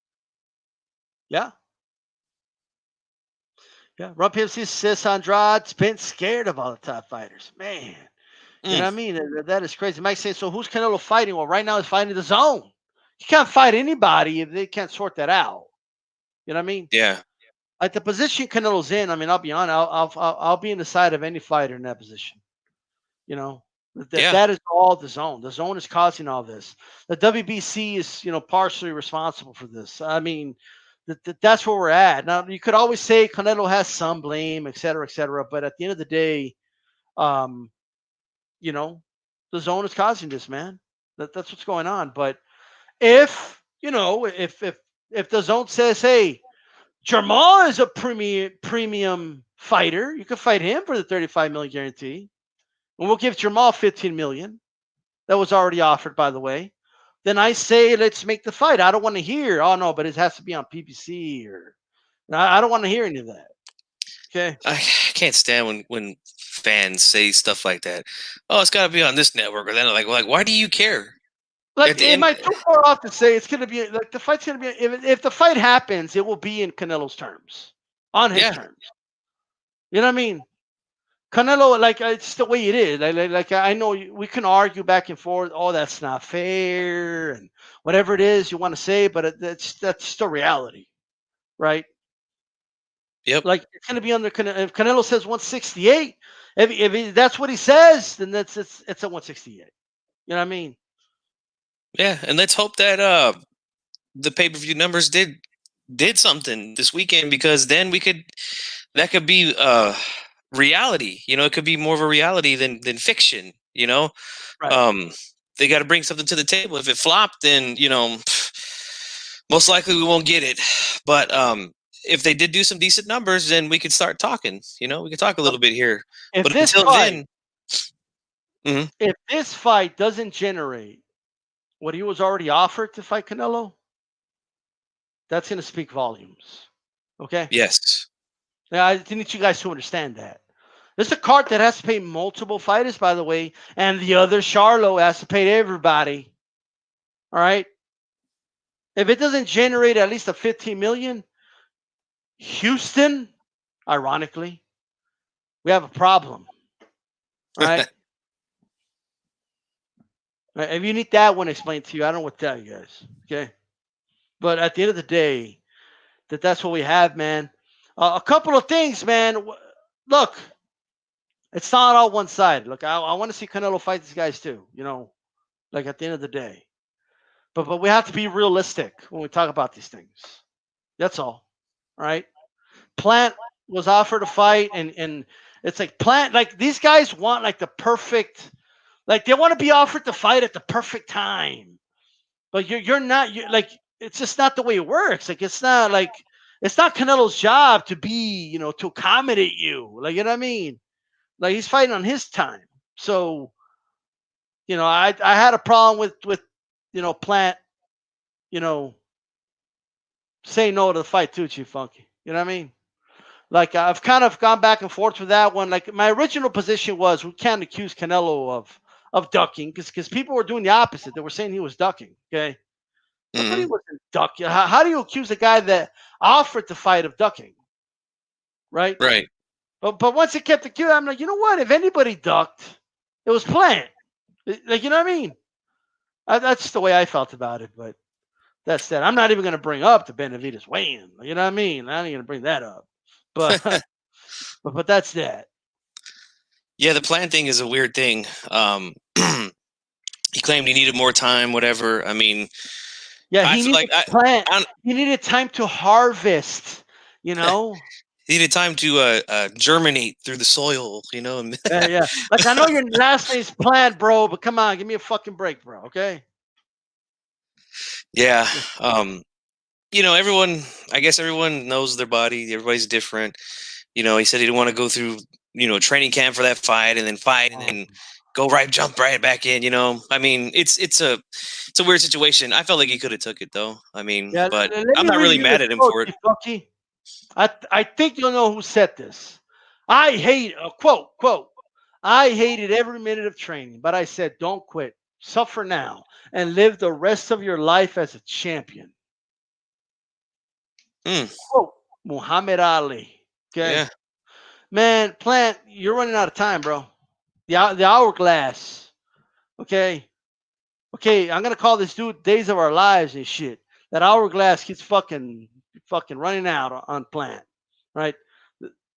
Yeah. Yeah. Rob PMC says Andrade's been scared of all the top fighters, man. You know what I mean? That is crazy. Mike saying, so who's Canelo fighting? Well, right now he's fighting the DAZN. You can't fight anybody if they can't sort that out. You know what I mean? Yeah. Like the position Canelo's in, I mean, I'll be honest, I'll be in the side of any fighter in that position. That is all the DAZN. The DAZN is causing all this. The WBC is, partially responsible for this. I mean, that's where we're at. Now, you could always say Canelo has some blame, et cetera, but at the end of the day, the DAZN is causing this, man. That's what's going on. But if the DAZN says, hey, Jamal is a premium fighter, you can fight him for the 35 million guarantee, and we'll give Jamal 15 million. That was already offered, by the way. Then I say, let's make the fight. I don't want to hear, oh no, but it has to be on PPC or I don't want to hear any of that. Okay. I can't stand when fans say stuff like that. Oh, it's got to be on this network or then like why do you care? Like, am I too far off to say it's going to be like the fight's going to be? If the fight happens, it will be in Canelo's terms, on his terms. You know what I mean? Canelo, like, it's the way it is. Like I know we can argue back and forth. Oh, that's not fair, and whatever it is you want to say, but that's the reality, right? Yep. Like, it's going to be under if Canelo says 168. If that's what he says, then it's at 168. You know what I mean? Yeah, and let's hope that the pay-per-view numbers did something this weekend, because then that could be reality. It could be more of a reality than fiction. Right. They got to bring something to the table. If it flopped, then most likely we won't get it. But if they did do some decent numbers, then we could start talking. We could talk a little bit here. But until then, if this fight doesn't generate what he was already offered to fight Canelo, that's going to speak volumes. Okay? Yes. Now, I need you guys to understand that. There's a card that has to pay multiple fighters, by the way, and the other Charlo has to pay everybody. All right? If it doesn't generate at least a 15 million, Houston, ironically, we have a problem. All right? If you need that one explained to you, I don't know what to tell you guys. Okay? But at the end of the day, that's what we have, man. A couple of things, man. Look, it's not all one side. Look, I want to see Canelo fight these guys too, you know, like at the end of the day. But we have to be realistic when we talk about these things. That's all. All right? Plant was offered a fight, and it's like Plant, like these guys want like the perfect, like they want to be offered the fight at the perfect time. But you're not, you're like, it's just not the way it works. Like it's not Canelo's job to be, you know, to accommodate you. Like, you know what I mean? Like he's fighting on his time. So, you know, I had a problem with you know, Plant, you know, say no to the fight too, Chief Funky. You know what I mean? Like I've kind of gone back and forth with that one. Like my original position was we can't accuse Canelo of ducking because people were doing the opposite. They were saying he was ducking. Okay. But he wasn't ducking. How do you accuse a guy that offered the fight of ducking? Right? Right. But once it kept accusing, I'm like, you know what? If anybody ducked, it was Plant. Like, you know what I mean? That's just the way I felt about it. But that's that. I'm not even going to bring up the Benavidez weigh-in. You know what I mean? I'm not even going to bring that up. But but that's that. Yeah, the Plant thing is a weird thing. He claimed he needed more time, whatever. I mean, yeah, I he feel needed like plant. He needed time to harvest. You know. He needed time to germinate through the soil, you know. Yeah. Like I know your last name's Plant, bro, but come on, give me a fucking break, bro. Okay. Yeah. You know, I guess everyone knows their body. Everybody's different. You know, he said he didn't want to go through, you know, training camp for that fight and then fight and then jump right back in, you know. I mean, it's a weird situation. I felt like he could have took it though. I mean, Yeah, but I'm not really mad at him for it. Funky. I think you'll know who said this. I hate quote. I hated every minute of training, but I said, don't quit. Suffer now and live the rest of your life as a champion. Quote Muhammad Ali. Okay. Yeah. Man, Plant, you're running out of time, bro. The hourglass. Okay. I'm gonna call this dude Days of Our Lives and shit. That hourglass keeps fucking running out on Plant. Right?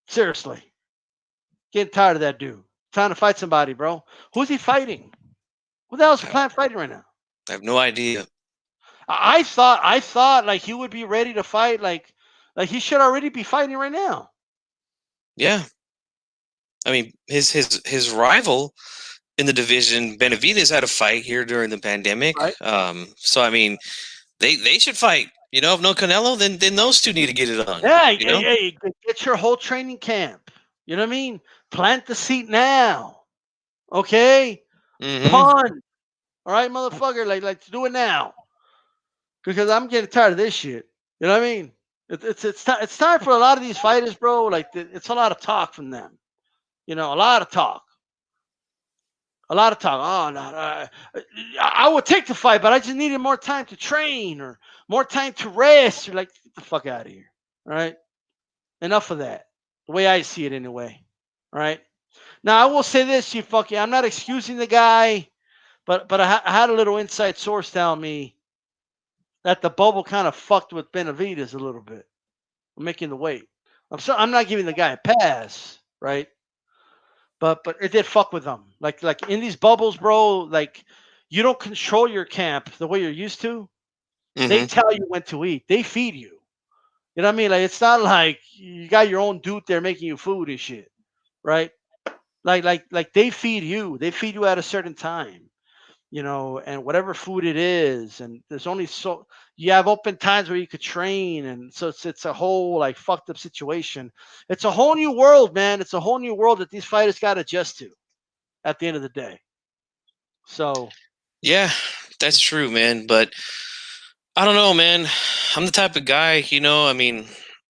Seriously. Getting tired of that dude. Trying to fight somebody, bro. Who's he fighting? Who the hell is Plant fighting right now? I have no idea. I thought like he would be ready to fight, like he should already be fighting right now. Yeah. I mean, his rival in the division, Benavidez, had a fight here during the pandemic. Right. So I mean, they should fight. You know, if no Canelo, then those two need to get it on. Yeah, you know? hey, get your whole training camp. You know what I mean? Plant the seat now. Okay? Pun. All right, motherfucker. Like do it now. Because I'm getting tired of this shit. You know what I mean? It's time for a lot of these fighters, bro. Like it's a lot of talk from them. You know, a lot of talk. Oh, no, I would take the fight, but I just needed more time to train or more time to rest. You're like, get the fuck out of here. All right? Enough of that. The way I see it anyway. All right? Now, I will say this, you fucking, I'm not excusing the guy, but I had a little inside source tell me that the bubble kind of fucked with Benavidez a little bit. Making the weight. I'm not giving the guy a pass, right? But it did fuck with them. Like in these bubbles, bro, like you don't control your camp the way you're used to. They tell you when to eat. They feed you. You know what I mean? Like it's not like you got your own dude there making you food and shit. Right? Like they feed you. They feed you at a certain time. You know, and whatever food it is, and there's only so you have open times where you could train, and so it's a whole like fucked up situation. It's a whole new world, man. It's a whole new world that these fighters got to adjust to at the end of the day. So yeah, That's true, man. But I don't know, man. I'm the type of guy, I mean,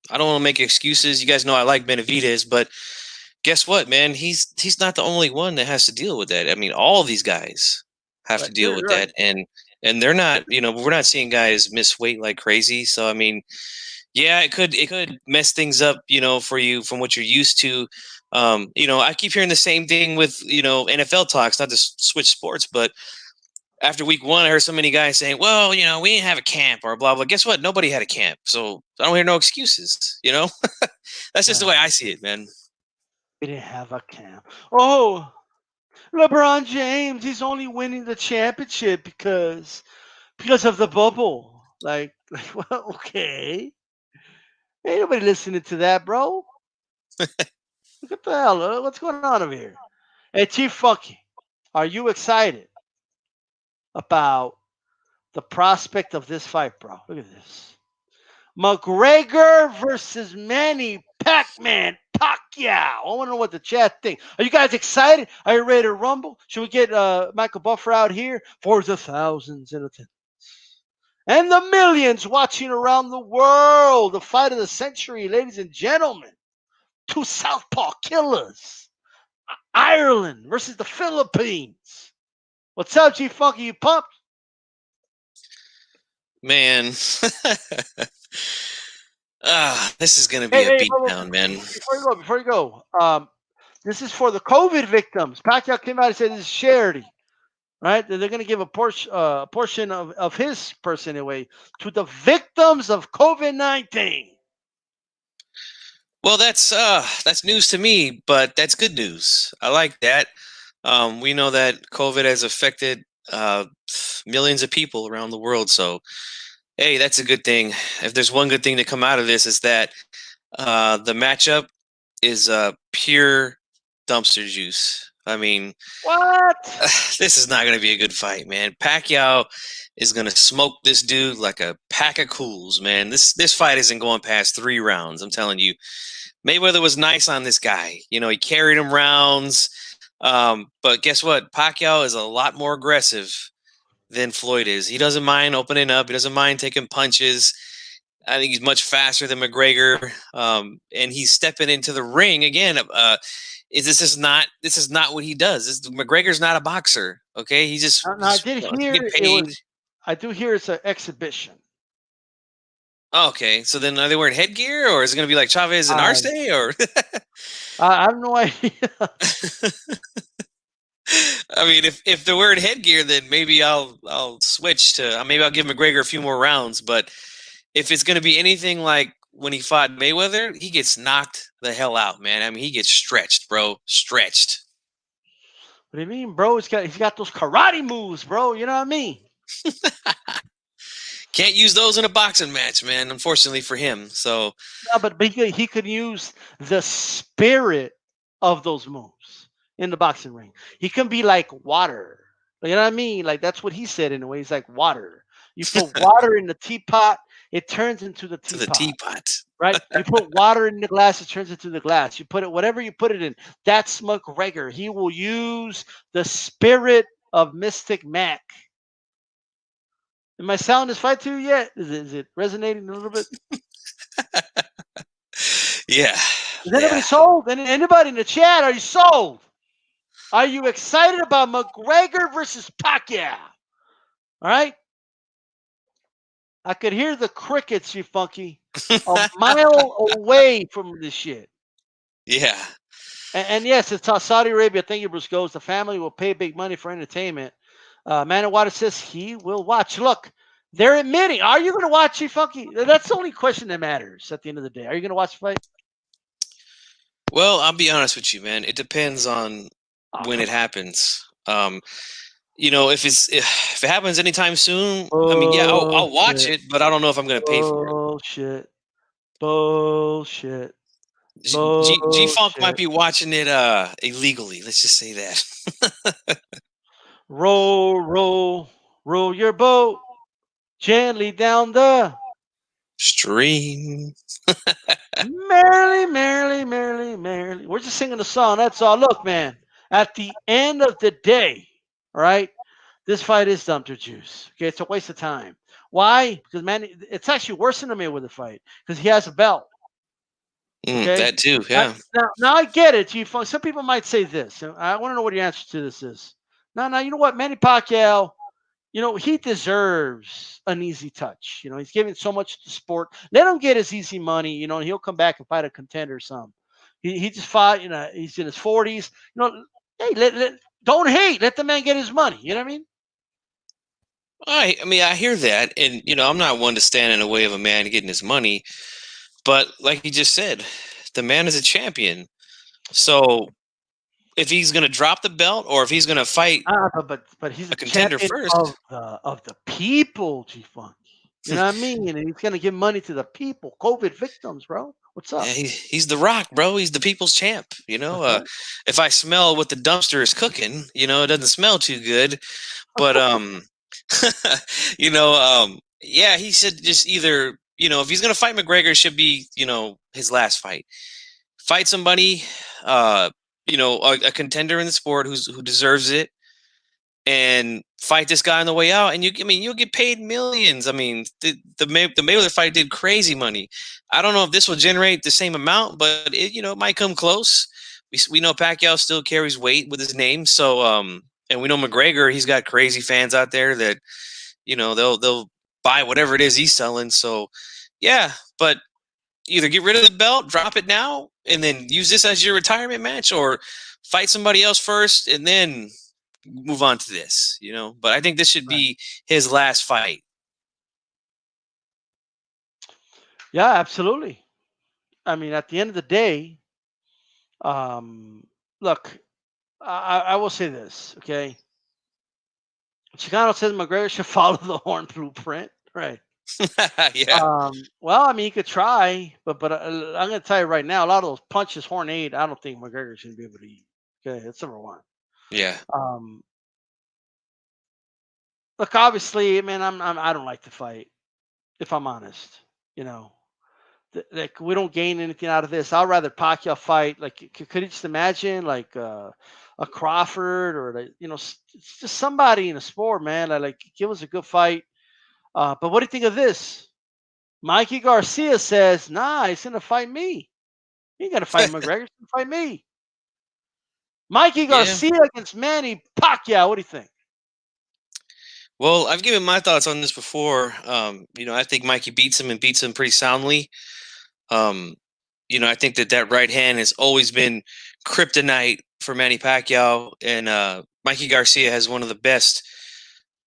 I don't want to make excuses. You guys know I like Benavidez, but guess what, man? He's not the only one that has to deal with that. I mean, all these guys have to deal with that, and they're not. We're not seeing guys miss weight like crazy. So I mean, yeah, it could mess things up, for you from what you're used to. I keep hearing the same thing with NFL talks. Not to switch sports, but after week 1, I heard so many guys saying, "Well, we didn't have a camp or blah blah." Guess what? Nobody had a camp, so I don't hear no excuses. That's just the way I see it, man. We didn't have a camp. Oh, LeBron James, he's only winning the championship because of the bubble. Like well, okay. Ain't nobody listening to that, bro. What the hell? What's going on over here? Hey, Chief Funky, are you excited about the prospect of this fight, bro? Look at this. McGregor versus Manny Pac-Man Pacquiao. I want to know what the chat thinks. Are you guys excited? Are you ready to rumble? Should we get Michael Buffer out here for the thousands in attendance and the millions watching around the world? The fight of the century, ladies and gentlemen. 2 southpaw killers. Ireland versus the Philippines. What's up, G Funky? You pumped? Man. This is going to be a beatdown, man. Before you go, this is for the COVID victims. Pacquiao came out and said this is charity, right? They're going to give a portion of his purse anyway to the victims of COVID-19. Well, that's news to me, but that's good news. I like that. We know that COVID has affected millions of people around the world. So, hey, that's a good thing. If there's one good thing to come out of this, is that the matchup is pure dumpster juice. I mean, what? This is not going to be a good fight, man. Pacquiao is going to smoke this dude like a pack of cools, man. This fight isn't going past 3 rounds. I'm telling you. Mayweather was nice on this guy. He carried him rounds. But guess what? Pacquiao is a lot more aggressive than Floyd is. He doesn't mind opening up. He doesn't mind taking punches. I think he's much faster than McGregor. And he's stepping into the ring again. This is not what he does. McGregor's not a boxer. Okay, he just. I do hear it's an exhibition. Okay, so then are they wearing headgear, or is it going to be like Chavez and Arce, or? I have no idea. I mean, if they're wearing headgear, then maybe I'll switch to maybe I'll give McGregor a few more rounds. But if it's going to be anything like when he fought Mayweather, he gets knocked the hell out, man. I mean, he gets stretched, bro, stretched. What do you mean, bro? He's got those karate moves, bro. You know what I mean? Can't use those in a boxing match, man, unfortunately for him. So, no, but he could use the spirit of those moves in the boxing ring. He can be like water. You know what I mean? Like that's what he said in a way. He's like water. You put water in the teapot, it turns into the teapot. To the teapot. Right? You put water in the glass, it turns into the glass. You put it, whatever you put it in, that's McGregor. He will use the spirit of Mystic Mac. Am I selling this fight to you yet? Is it resonating a little bit? Yeah. Is anybody sold? Anybody in the chat? Are you sold? Are you excited about McGregor versus Pacquiao? All right. I could hear the crickets, you funky, a mile away from this shit. Yeah. And yes, it's Saudi Arabia. Thank you, Bruce Goes. The family will pay big money for entertainment. Man of Water says he will watch. Look, they're admitting. Are you going to watch it, Funky? That's the only question that matters at the end of the day. Are you going to watch the fight? Well, I'll be honest with you, man. It depends on when it happens. If it happens anytime soon, I mean, yeah, I'll watch it, but I don't know if I'm going to pay for it. Bullshit. G-Funk might be watching it illegally. Let's just say that. Roll your boat gently down the stream. merrily. We're just singing the song. That's all. Look, man, at the end of the day, right? this fight is dumpster juice. Okay, it's a waste of time. Why? Because Manny, it's actually worse than a Mayweather fight because he has a belt. Okay, That too, yeah. now I get it. Some people might say this. And I want to know what your answer to this is. Now, you know what? Manny Pacquiao, he deserves an easy touch. He's giving so much to the sport. Let him get his easy money, and he'll come back and fight a contender or something. He just fought, he's in his 40s. Hey, don't hate. Let the man get his money. You know what I mean? I mean, I hear that, and I'm not one to stand in the way of a man getting his money, but like you just said, the man is a champion. So if he's going to drop the belt, or if he's going to fight, but he's a contender first of the people, G-Funk. You know what I mean? And he's going to give money to the people, COVID victims, bro. What's up? Yeah, he's the Rock, bro. He's the people's champ. Right. If I smell what the dumpster is cooking, it doesn't smell too good. But yeah, he said just either if he's gonna fight McGregor, it should be his last fight. Fight somebody, a contender in the sport who deserves it, and fight this guy on the way out. And you'll get paid millions. I mean, the Mayweather fight did crazy money. I don't know if this will generate the same amount, but it might come close. We know Pacquiao still carries weight with his name, so and we know McGregor, he's got crazy fans out there that they'll buy whatever it is he's selling. So yeah, but either get rid of the belt, drop it now, and then use this as your retirement match, or fight somebody else first and then move on to this, but I think this should be his last fight. Yeah, absolutely. I mean, at the end of the day, look, I will say this, okay? Chicano says McGregor should follow the Horn blueprint, right? Yeah. Well, I mean, he could try, but I'm going to tell you right now, a lot of those punches Horn ate, I don't think McGregor's going to be able to eat. Okay, that's number one. Yeah. Look, obviously, man, I don't like to fight, if I'm honest. Like we don't gain anything out of this. I'd rather Pacquiao fight. Like, could you just imagine, like a Crawford, or it's just somebody in the sport, man. Like give us a good fight. But what do you think of this? Mikey Garcia says, "Nah, he's gonna fight me. He ain't gonna fight McGregor. He's gonna fight me." Mikey Garcia against Manny Pacquiao. What do you think? Well, I've given my thoughts on this before. I think Mikey beats him, and beats him pretty soundly. I think that right hand has always been kryptonite for Manny Pacquiao, and Mikey Garcia has one of the best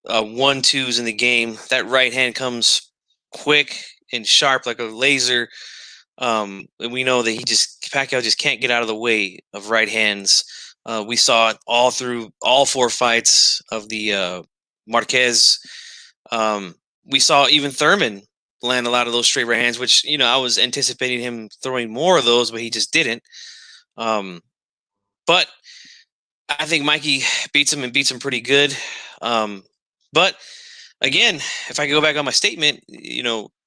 1-2s in the game. That right hand comes quick and sharp like a laser. And we know that Pacquiao just can't get out of the way of right hands. We saw it all through all 4 fights of the Marquez. We saw even Thurman land a lot of those straight right hands, which I was anticipating him throwing more of those, but he just didn't. But I think Mikey beats him, and beats him pretty good. But again, if I could go back on my statement,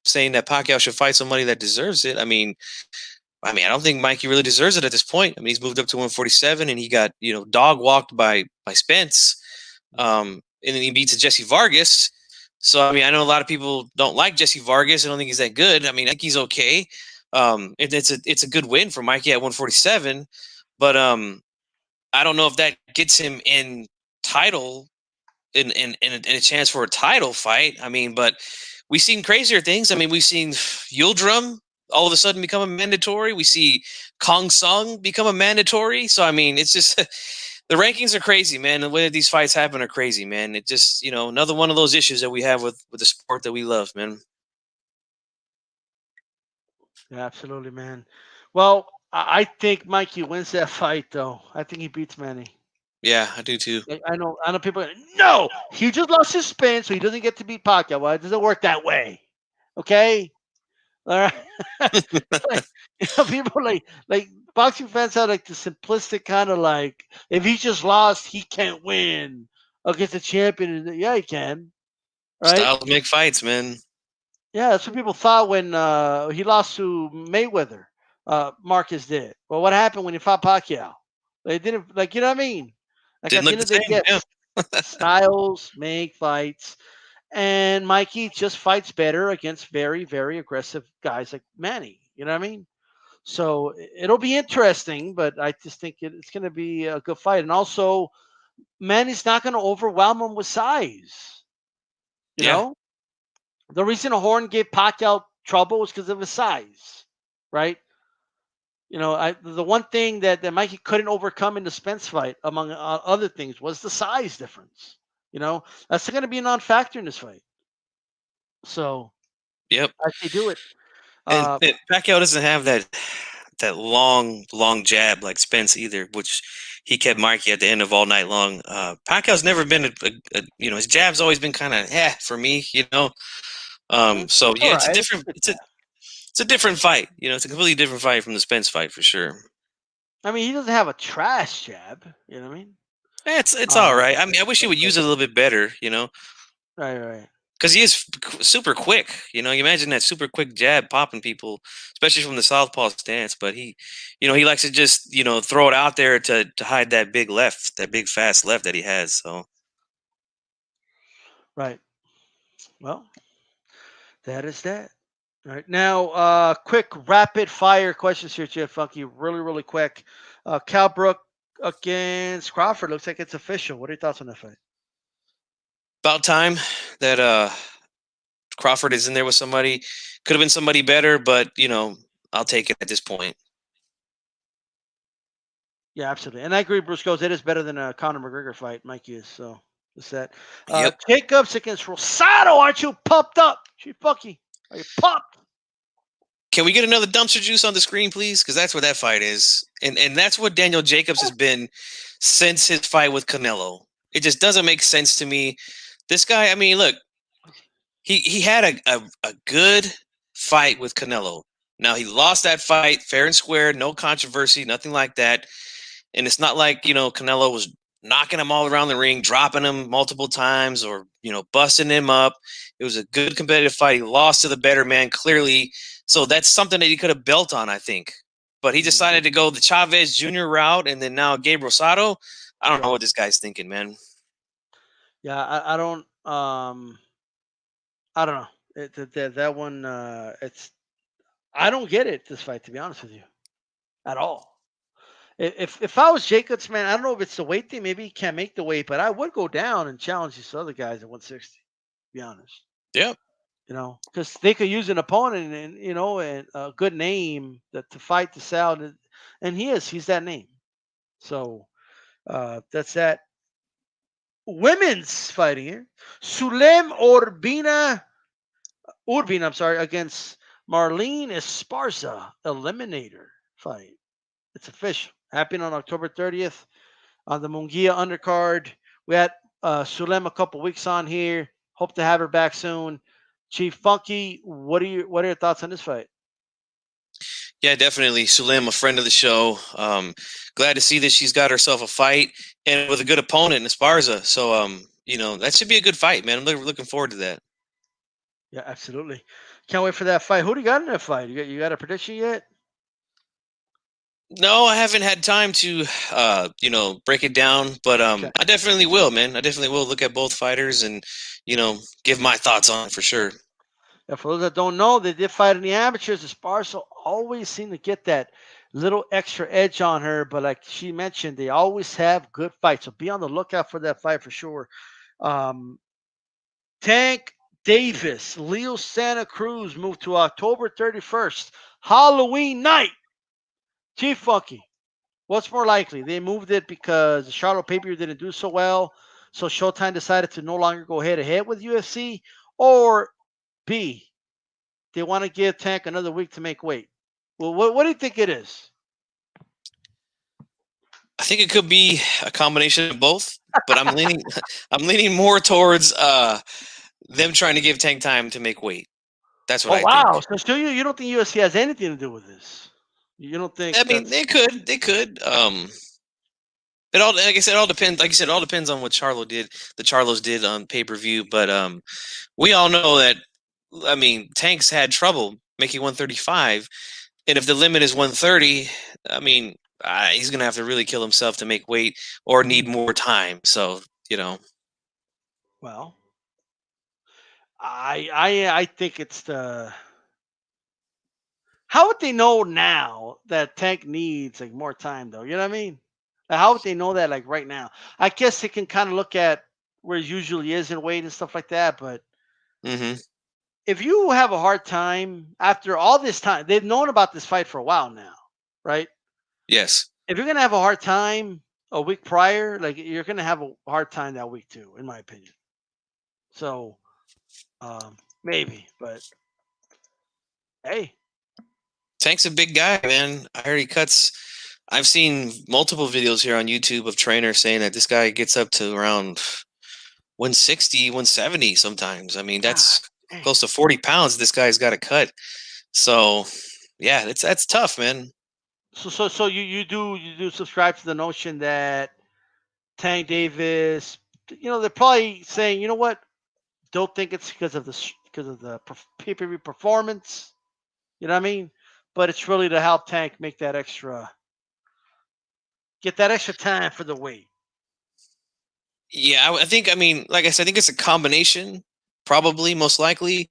saying that Pacquiao should fight somebody that deserves it. I mean, I don't think Mikey really deserves it at this point. I mean, he's moved up to 147, and he got dog walked by Spence, and then he beats a Jesse Vargas. So I mean, I know a lot of people don't like Jesse Vargas. I don't think he's that good. I mean, I think he's okay. It's a good win for Mikey at 147, but I don't know if that gets him in title in a chance for a title fight. I mean, but we've seen crazier things. I mean, we've seen Yildirim all of a sudden become a mandatory. We see Kong Sung become a mandatory. So I mean, it's just the rankings are crazy, man. The way that these fights happen are crazy, man. It just, another one of those issues that we have with the sport that we love, man. Yeah, absolutely, man. Well, I think Mikey wins that fight, though. I think he beats Manny. Yeah, I do too. I know people are, no, he just lost his spin, so he doesn't get to beat Pacquiao. Well, it doesn't work that way. Okay? All right. People like boxing fans have like the simplistic kind of like, if he just lost, he can't win against the champion. Yeah, he can. Right? Styles make fights, man. Yeah, that's what people thought when he lost to Mayweather. Marcus did. Well, what happened when he fought Pacquiao? They didn't, like, you know what I mean? Like, Didn't look the same. Styles make fights, and Mikey just fights better against very, very aggressive guys like Manny. You know what I mean? So it'll be interesting, but I just think it's going to be a good fight. And also, Manny's not going to overwhelm him with size. You Yeah. know, the reason Horn gave Pacquiao trouble was because of his size, right? The one thing that Mikey couldn't overcome in the Spence fight, among other things, was the size difference. That's going to be a non-factor in this fight. So Yep. I say do it. And Pacquiao doesn't have that long jab like Spence either, which he kept Mikey at the end of all night long. Pacquiao's never been his jab's always been kind of for me, So yeah, it's a different it's a different fight. It's a completely different fight from the Spence fight for sure. I mean, he doesn't have a trash jab. You know what I mean? It's all right. I mean, I wish he would use it a little bit better. Right. Because he is super quick. You imagine that super quick jab popping people, especially from the southpaw stance. But he likes to just throw it out there to hide that big left, that big fast left that he has. So right. Well, that is that. All right now, quick rapid fire questions here, Jeff Funky. Really, really quick. Kell Brook against Crawford looks like it's official. What are your thoughts on that fight? About time that Crawford is in there with somebody. Could have been somebody better, but I'll take it at this point. Yeah, absolutely. And I agree, Bruce goes, it is better than a Conor McGregor fight. Mikey is, so it's that. Yep. Jacobs against Rosado. Aren't you pumped up? Gee, Funky. Are you pumped? Can we get another dumpster juice on the screen, please? Because that's what that fight is. And that's what Daniel Jacobs has been since his fight with Canelo. It just doesn't make sense to me. This guy, I mean, look, he had a good fight with Canelo. Now, he lost that fight fair and square, no controversy, nothing like that. And it's not like, Canelo was knocking him all around the ring, dropping him multiple times or, busting him up. It was a good competitive fight. He lost to the better man, clearly. So that's something that he could have built on, I think. But he decided to go the Chavez Jr. route, and then now Gabe Rosado. I don't know what this guy's thinking, man. Yeah, I don't know. That one, I don't get it, this fight, to be honest with you, at all. If I was Jacobs, man, I don't know if it's the weight thing. Maybe he can't make the weight, but I would go down and challenge these other guys at 160, to be honest. Yeah. Because they could use an opponent and a good name to fight this out. And he's that name. So that's that. Women's fighting here. Sulem Urbina, against Marlene Esparza, Eliminator fight. It's official. Happening on October 30th on the Munguia undercard. We had Sulem a couple weeks on here. Hope to have her back soon. Chief Funky, what are your thoughts on this fight? Yeah, definitely. Sulem, a friend of the show. Glad to see that she's got herself a fight and with a good opponent in Esparza. So, that should be a good fight, man. I'm looking forward to that. Yeah, absolutely. Can't wait for that fight. Who do you got in that fight? You got a prediction yet? No, I haven't had time to, break it down, but Okay. I definitely will, man. I definitely will look at both fighters and, give my thoughts on it for sure. Yeah, for those that don't know, they did fight in the amateurs. Esparza always seem to get that little extra edge on her, but like she mentioned, they always have good fights. So be on the lookout for that fight for sure. Tank Davis, Leo Santa Cruz moved to October 31st, Halloween night. Chief Funky, what's more likely? They moved it because the Charlotte pay-per-view didn't do so well, so Showtime decided to no longer go head-to-head with UFC, or B, they want to give Tank another week to make weight. Well, what do you think it is? I think it could be a combination of both, but I'm leaning more towards them trying to give Tank time to make weight. That's what I think. So still you don't think UFC has anything to do with this? You don't think? I mean, they could. It all, like I said, all depends. Like you said, it all depends on what Charlo did. The Charlos did on pay-per-view, but we all know that. I mean, Tank's had trouble making 135, and if the limit is 130, I mean, he's gonna have to really kill himself to make weight or need more time. So you know. Well, I think it's the. How would they know now that Tank needs like more time though? You know what I mean? Like, how would they know that like right now? I guess they can kind of look at where he usually is in weight and stuff like that. But Hmm. if you have a hard time after all this time, they've known about this fight for a while now, right? Yes. If you're gonna have a hard time a week prior, like you're gonna have a hard time that week too, in my opinion. So maybe, but hey, Tank's a big guy, man. I heard he cuts. I've seen multiple videos here on YouTube of trainers saying that this guy gets up to around 160, 170 sometimes. I mean, that's dang. close to 40 pounds this guy's got to cut. So, yeah, that's tough, man. So you do subscribe to the notion that Tank Davis, they're probably saying, you know what, don't think it's because of the pay-per-view performance, you know what I mean? But it's really to help Tank make that get that extra time for the weight. Yeah, I think, I mean, like I said, I think it's a combination, probably, most likely.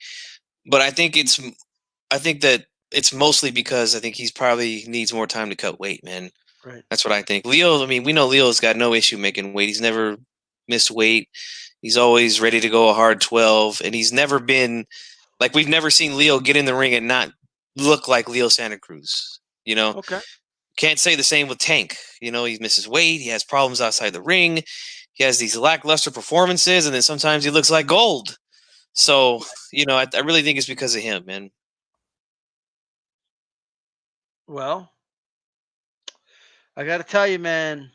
But I think that it's mostly because I think he's probably needs more time to cut weight, man. Right. That's what I think. Leo, I mean, we know Leo's got no issue making weight. He's never missed weight. He's always ready to go a hard 12. And he's never been like, we've never seen Leo get in the ring and not look like Leo Santa Cruz. You know, Okay. can't say the same with Tank. You know, he misses weight. He has problems outside the ring. He has these lackluster performances. And then sometimes he looks like gold. So, you know, I really think it's because of him, man. Well, I got to tell you, man.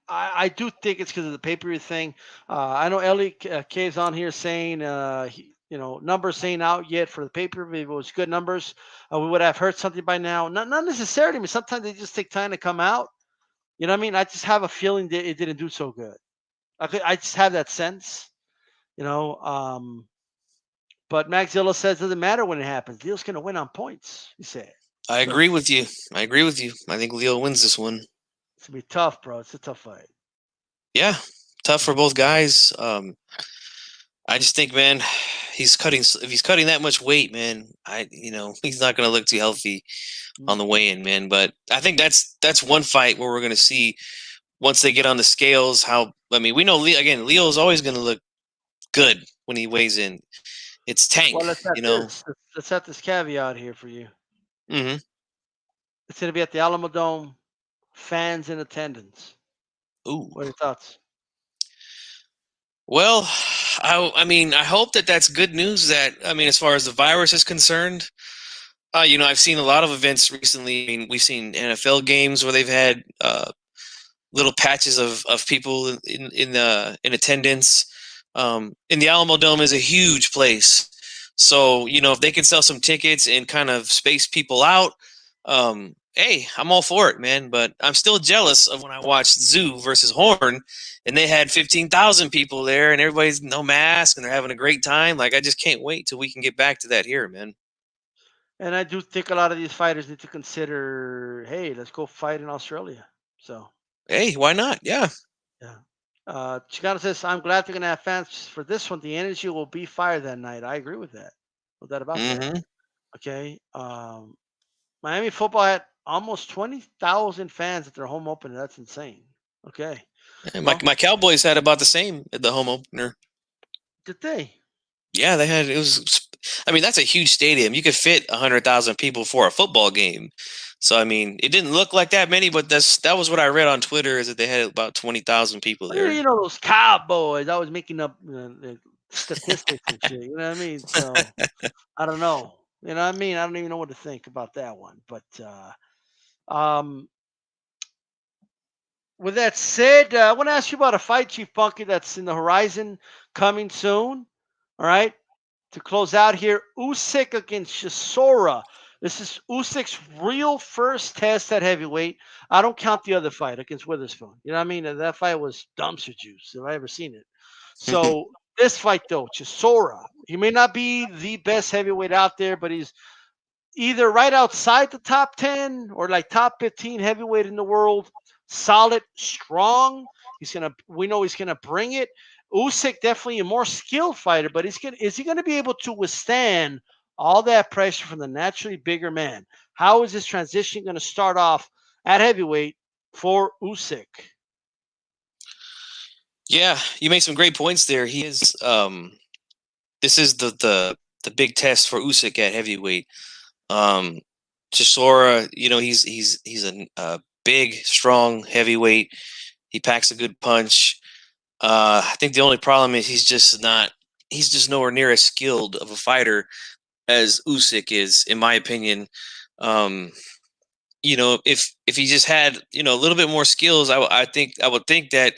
I do think it's because of the pay-per-view thing. I know Ellie Cave's on here saying, numbers ain't out yet for the pay-per-view. If it was good numbers, we would have heard something by now. Not necessarily. I mean, sometimes they just take time to come out. You know what I mean? I just have a feeling that it didn't do so good. I just have that sense, you know. But Maxilla says it doesn't matter when it happens. Leo's going to win on points, he said. I agree with you. I think Leo wins this one. It's going to be tough, bro. It's a tough fight. Yeah, tough for both guys. I just think, man, if he's cutting that much weight, man, he's not going to look too healthy on the weigh-in, man. But I think that's one fight where we're going to see once they get on the scales how. I mean, we know Leo's always going to look good when he weighs in. It's Tank, Well, let's set this caveat here for you. Mm-hmm. It's going to be at the Alamo Dome. Fans in attendance. Ooh. What are your thoughts? Well, I hope that's good news. As far as the virus is concerned, I've seen a lot of events recently. I mean, we've seen NFL games where they've had little patches of people in attendance. And the Alamo Dome is a huge place, so if they can sell some tickets and kind of space people out, hey, I'm all for it, man. But I'm still jealous of when I watched Zoo versus Horn, and they had 15,000 people there, and everybody's no mask, and they're having a great time. Like, I just can't wait till we can get back to that here, man. And I do think a lot of these fighters need to consider, hey, let's go fight in Australia. So, hey, why not? Yeah. Chicano says, I'm glad they're going to have fans for this one. The energy will be fire that night. I agree with that. No doubt about that. Okay. Miami football had almost 20,000 fans at their home opener. That's insane. Okay. My Cowboys had about the same at the home opener. Did they? Yeah, they had. It was. I mean, that's a huge stadium. You could fit 100,000 people for a football game. So I mean, it didn't look like that many, but that was what I read on Twitter, is that they had about 20,000 people there. You know, those Cowboys. I was making up statistics and shit. You know what I mean? So I don't know. You know what I mean? I don't even know what to think about that one. But with that said, I want to ask you about a fight, Chief Punky, that's in the horizon, coming soon. All right, to close out here, Usyk against Chisora. This is Usyk's real first test at heavyweight. I don't count the other fight against Witherspoon. You know what I mean? That fight was dumpster juice. Have I ever seen it? So this fight, though, Chisora, he may not be the best heavyweight out there, but he's either right outside the top 10 or like top 15 heavyweight in the world. Solid, strong. We know he's gonna bring it. Usyk definitely a more skilled fighter, but is he gonna be able to withstand all that pressure from the naturally bigger man? How is this transition going to start off at heavyweight for Usyk? Yeah, you made some great points there. He is this is the big test for Usyk at heavyweight. Chisora, he's a big, strong heavyweight. He packs a good punch. I think the only problem is he's just nowhere near as skilled of a fighter as Usyk is, in my opinion. If he just had a little bit more skills, I would think that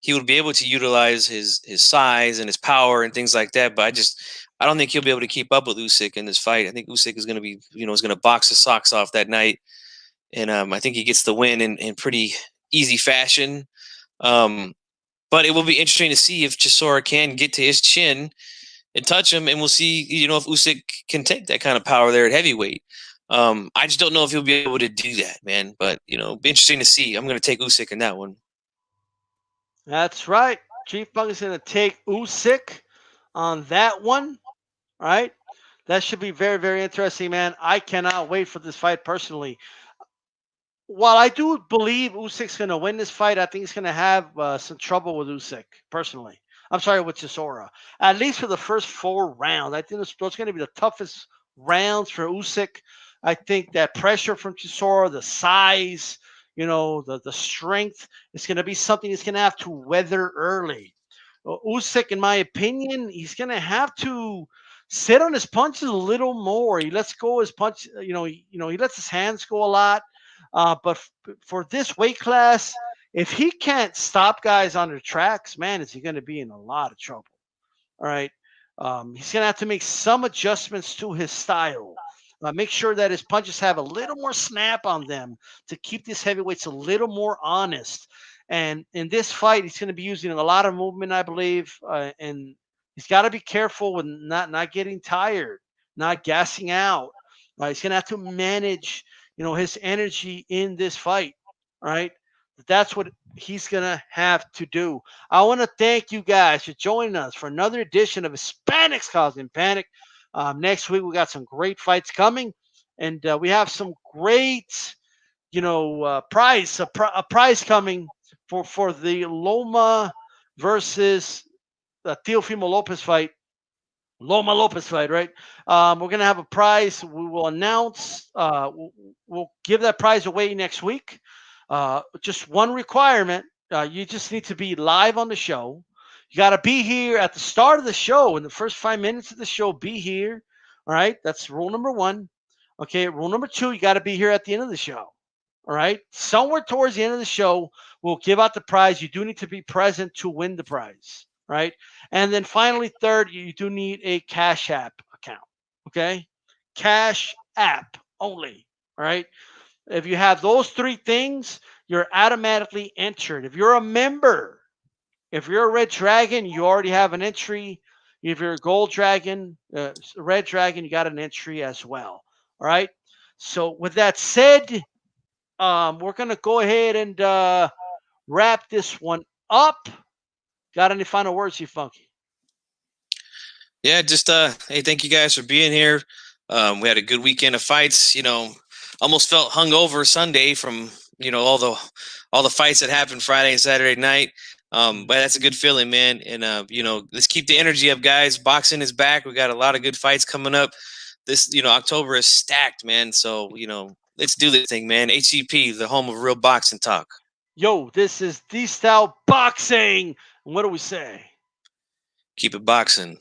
he would be able to utilize his size and his power and things like that. But I don't think he'll be able to keep up with Usyk in this fight. I think Usyk is going to be is going to box his socks off that night, and I think he gets the win in pretty easy fashion. But it will be interesting to see if Chisora can get to his chin and touch him, and we'll see, if Usyk can take that kind of power there at heavyweight. I just don't know if he'll be able to do that, man. But be interesting to see. I'm going to take Usyk in that one. That's right. Chief Punk is going to take Usyk on that one. All right. That should be very, very interesting, man. I cannot wait for this fight personally. While I do believe Usyk's going to win this fight, I think he's going to have some trouble with Usyk personally. I'm sorry, with Chisora. At least for the first 4 rounds. I think those going to be the toughest rounds for Usyk. I think that pressure from Chisora, the size, the strength, is going to be something he's going to have to weather early. Usyk, in my opinion, he's going to have to sit on his punches a little more. He lets go his punch. He lets his hands go a lot. But for this weight class, if he can't stop guys on their tracks, man, is he going to be in a lot of trouble? All right. He's going to have to make some adjustments to his style. Make sure that his punches have a little more snap on them to keep these heavyweights a little more honest. And in this fight, he's going to be using a lot of movement, I believe. And he's got to be careful with not getting tired, not gassing out. He's going to have to manage his energy in this fight, right? That's what he's going to have to do. I want to thank you guys for joining us for another edition of Hispanics Causing Panic. Next week, we got some great fights coming, and we have some great, prize coming for the Loma versus the Teofimo Lopez fight. Loma Lopez fight, right? We're going to have a prize. We will announce. We'll give that prize away next week. Just one requirement. You just need to be live on the show. You got to be here at the start of the show. In the first 5 minutes of the show, be here. All right? That's rule number 1. Okay, rule number 2, you got to be here at the end of the show. All right? Somewhere towards the end of the show, we'll give out the prize. You do need to be present to win the prize. Right? And then finally, third, you do need a Cash App account. Okay? Cash App only. All right? If you have those 3 things, you're automatically entered. If you're a member, if you're a Red Dragon, you already have an entry. If you're a Gold Dragon, Red Dragon, you got an entry as well. All right? So with that said, we're going to go ahead and wrap this one up. Got any final words, you Funky? Yeah, just hey, thank you guys for being here. We had a good weekend of fights. Almost felt hungover Sunday from all the fights that happened Friday and Saturday night. But that's a good feeling, man. And let's keep the energy up, guys. Boxing is back. We got a lot of good fights coming up. This October is stacked, man. So let's do this thing, man. HCP, the home of real boxing talk. Yo, this is D-Style Boxing. And what do we say? Keep it boxing.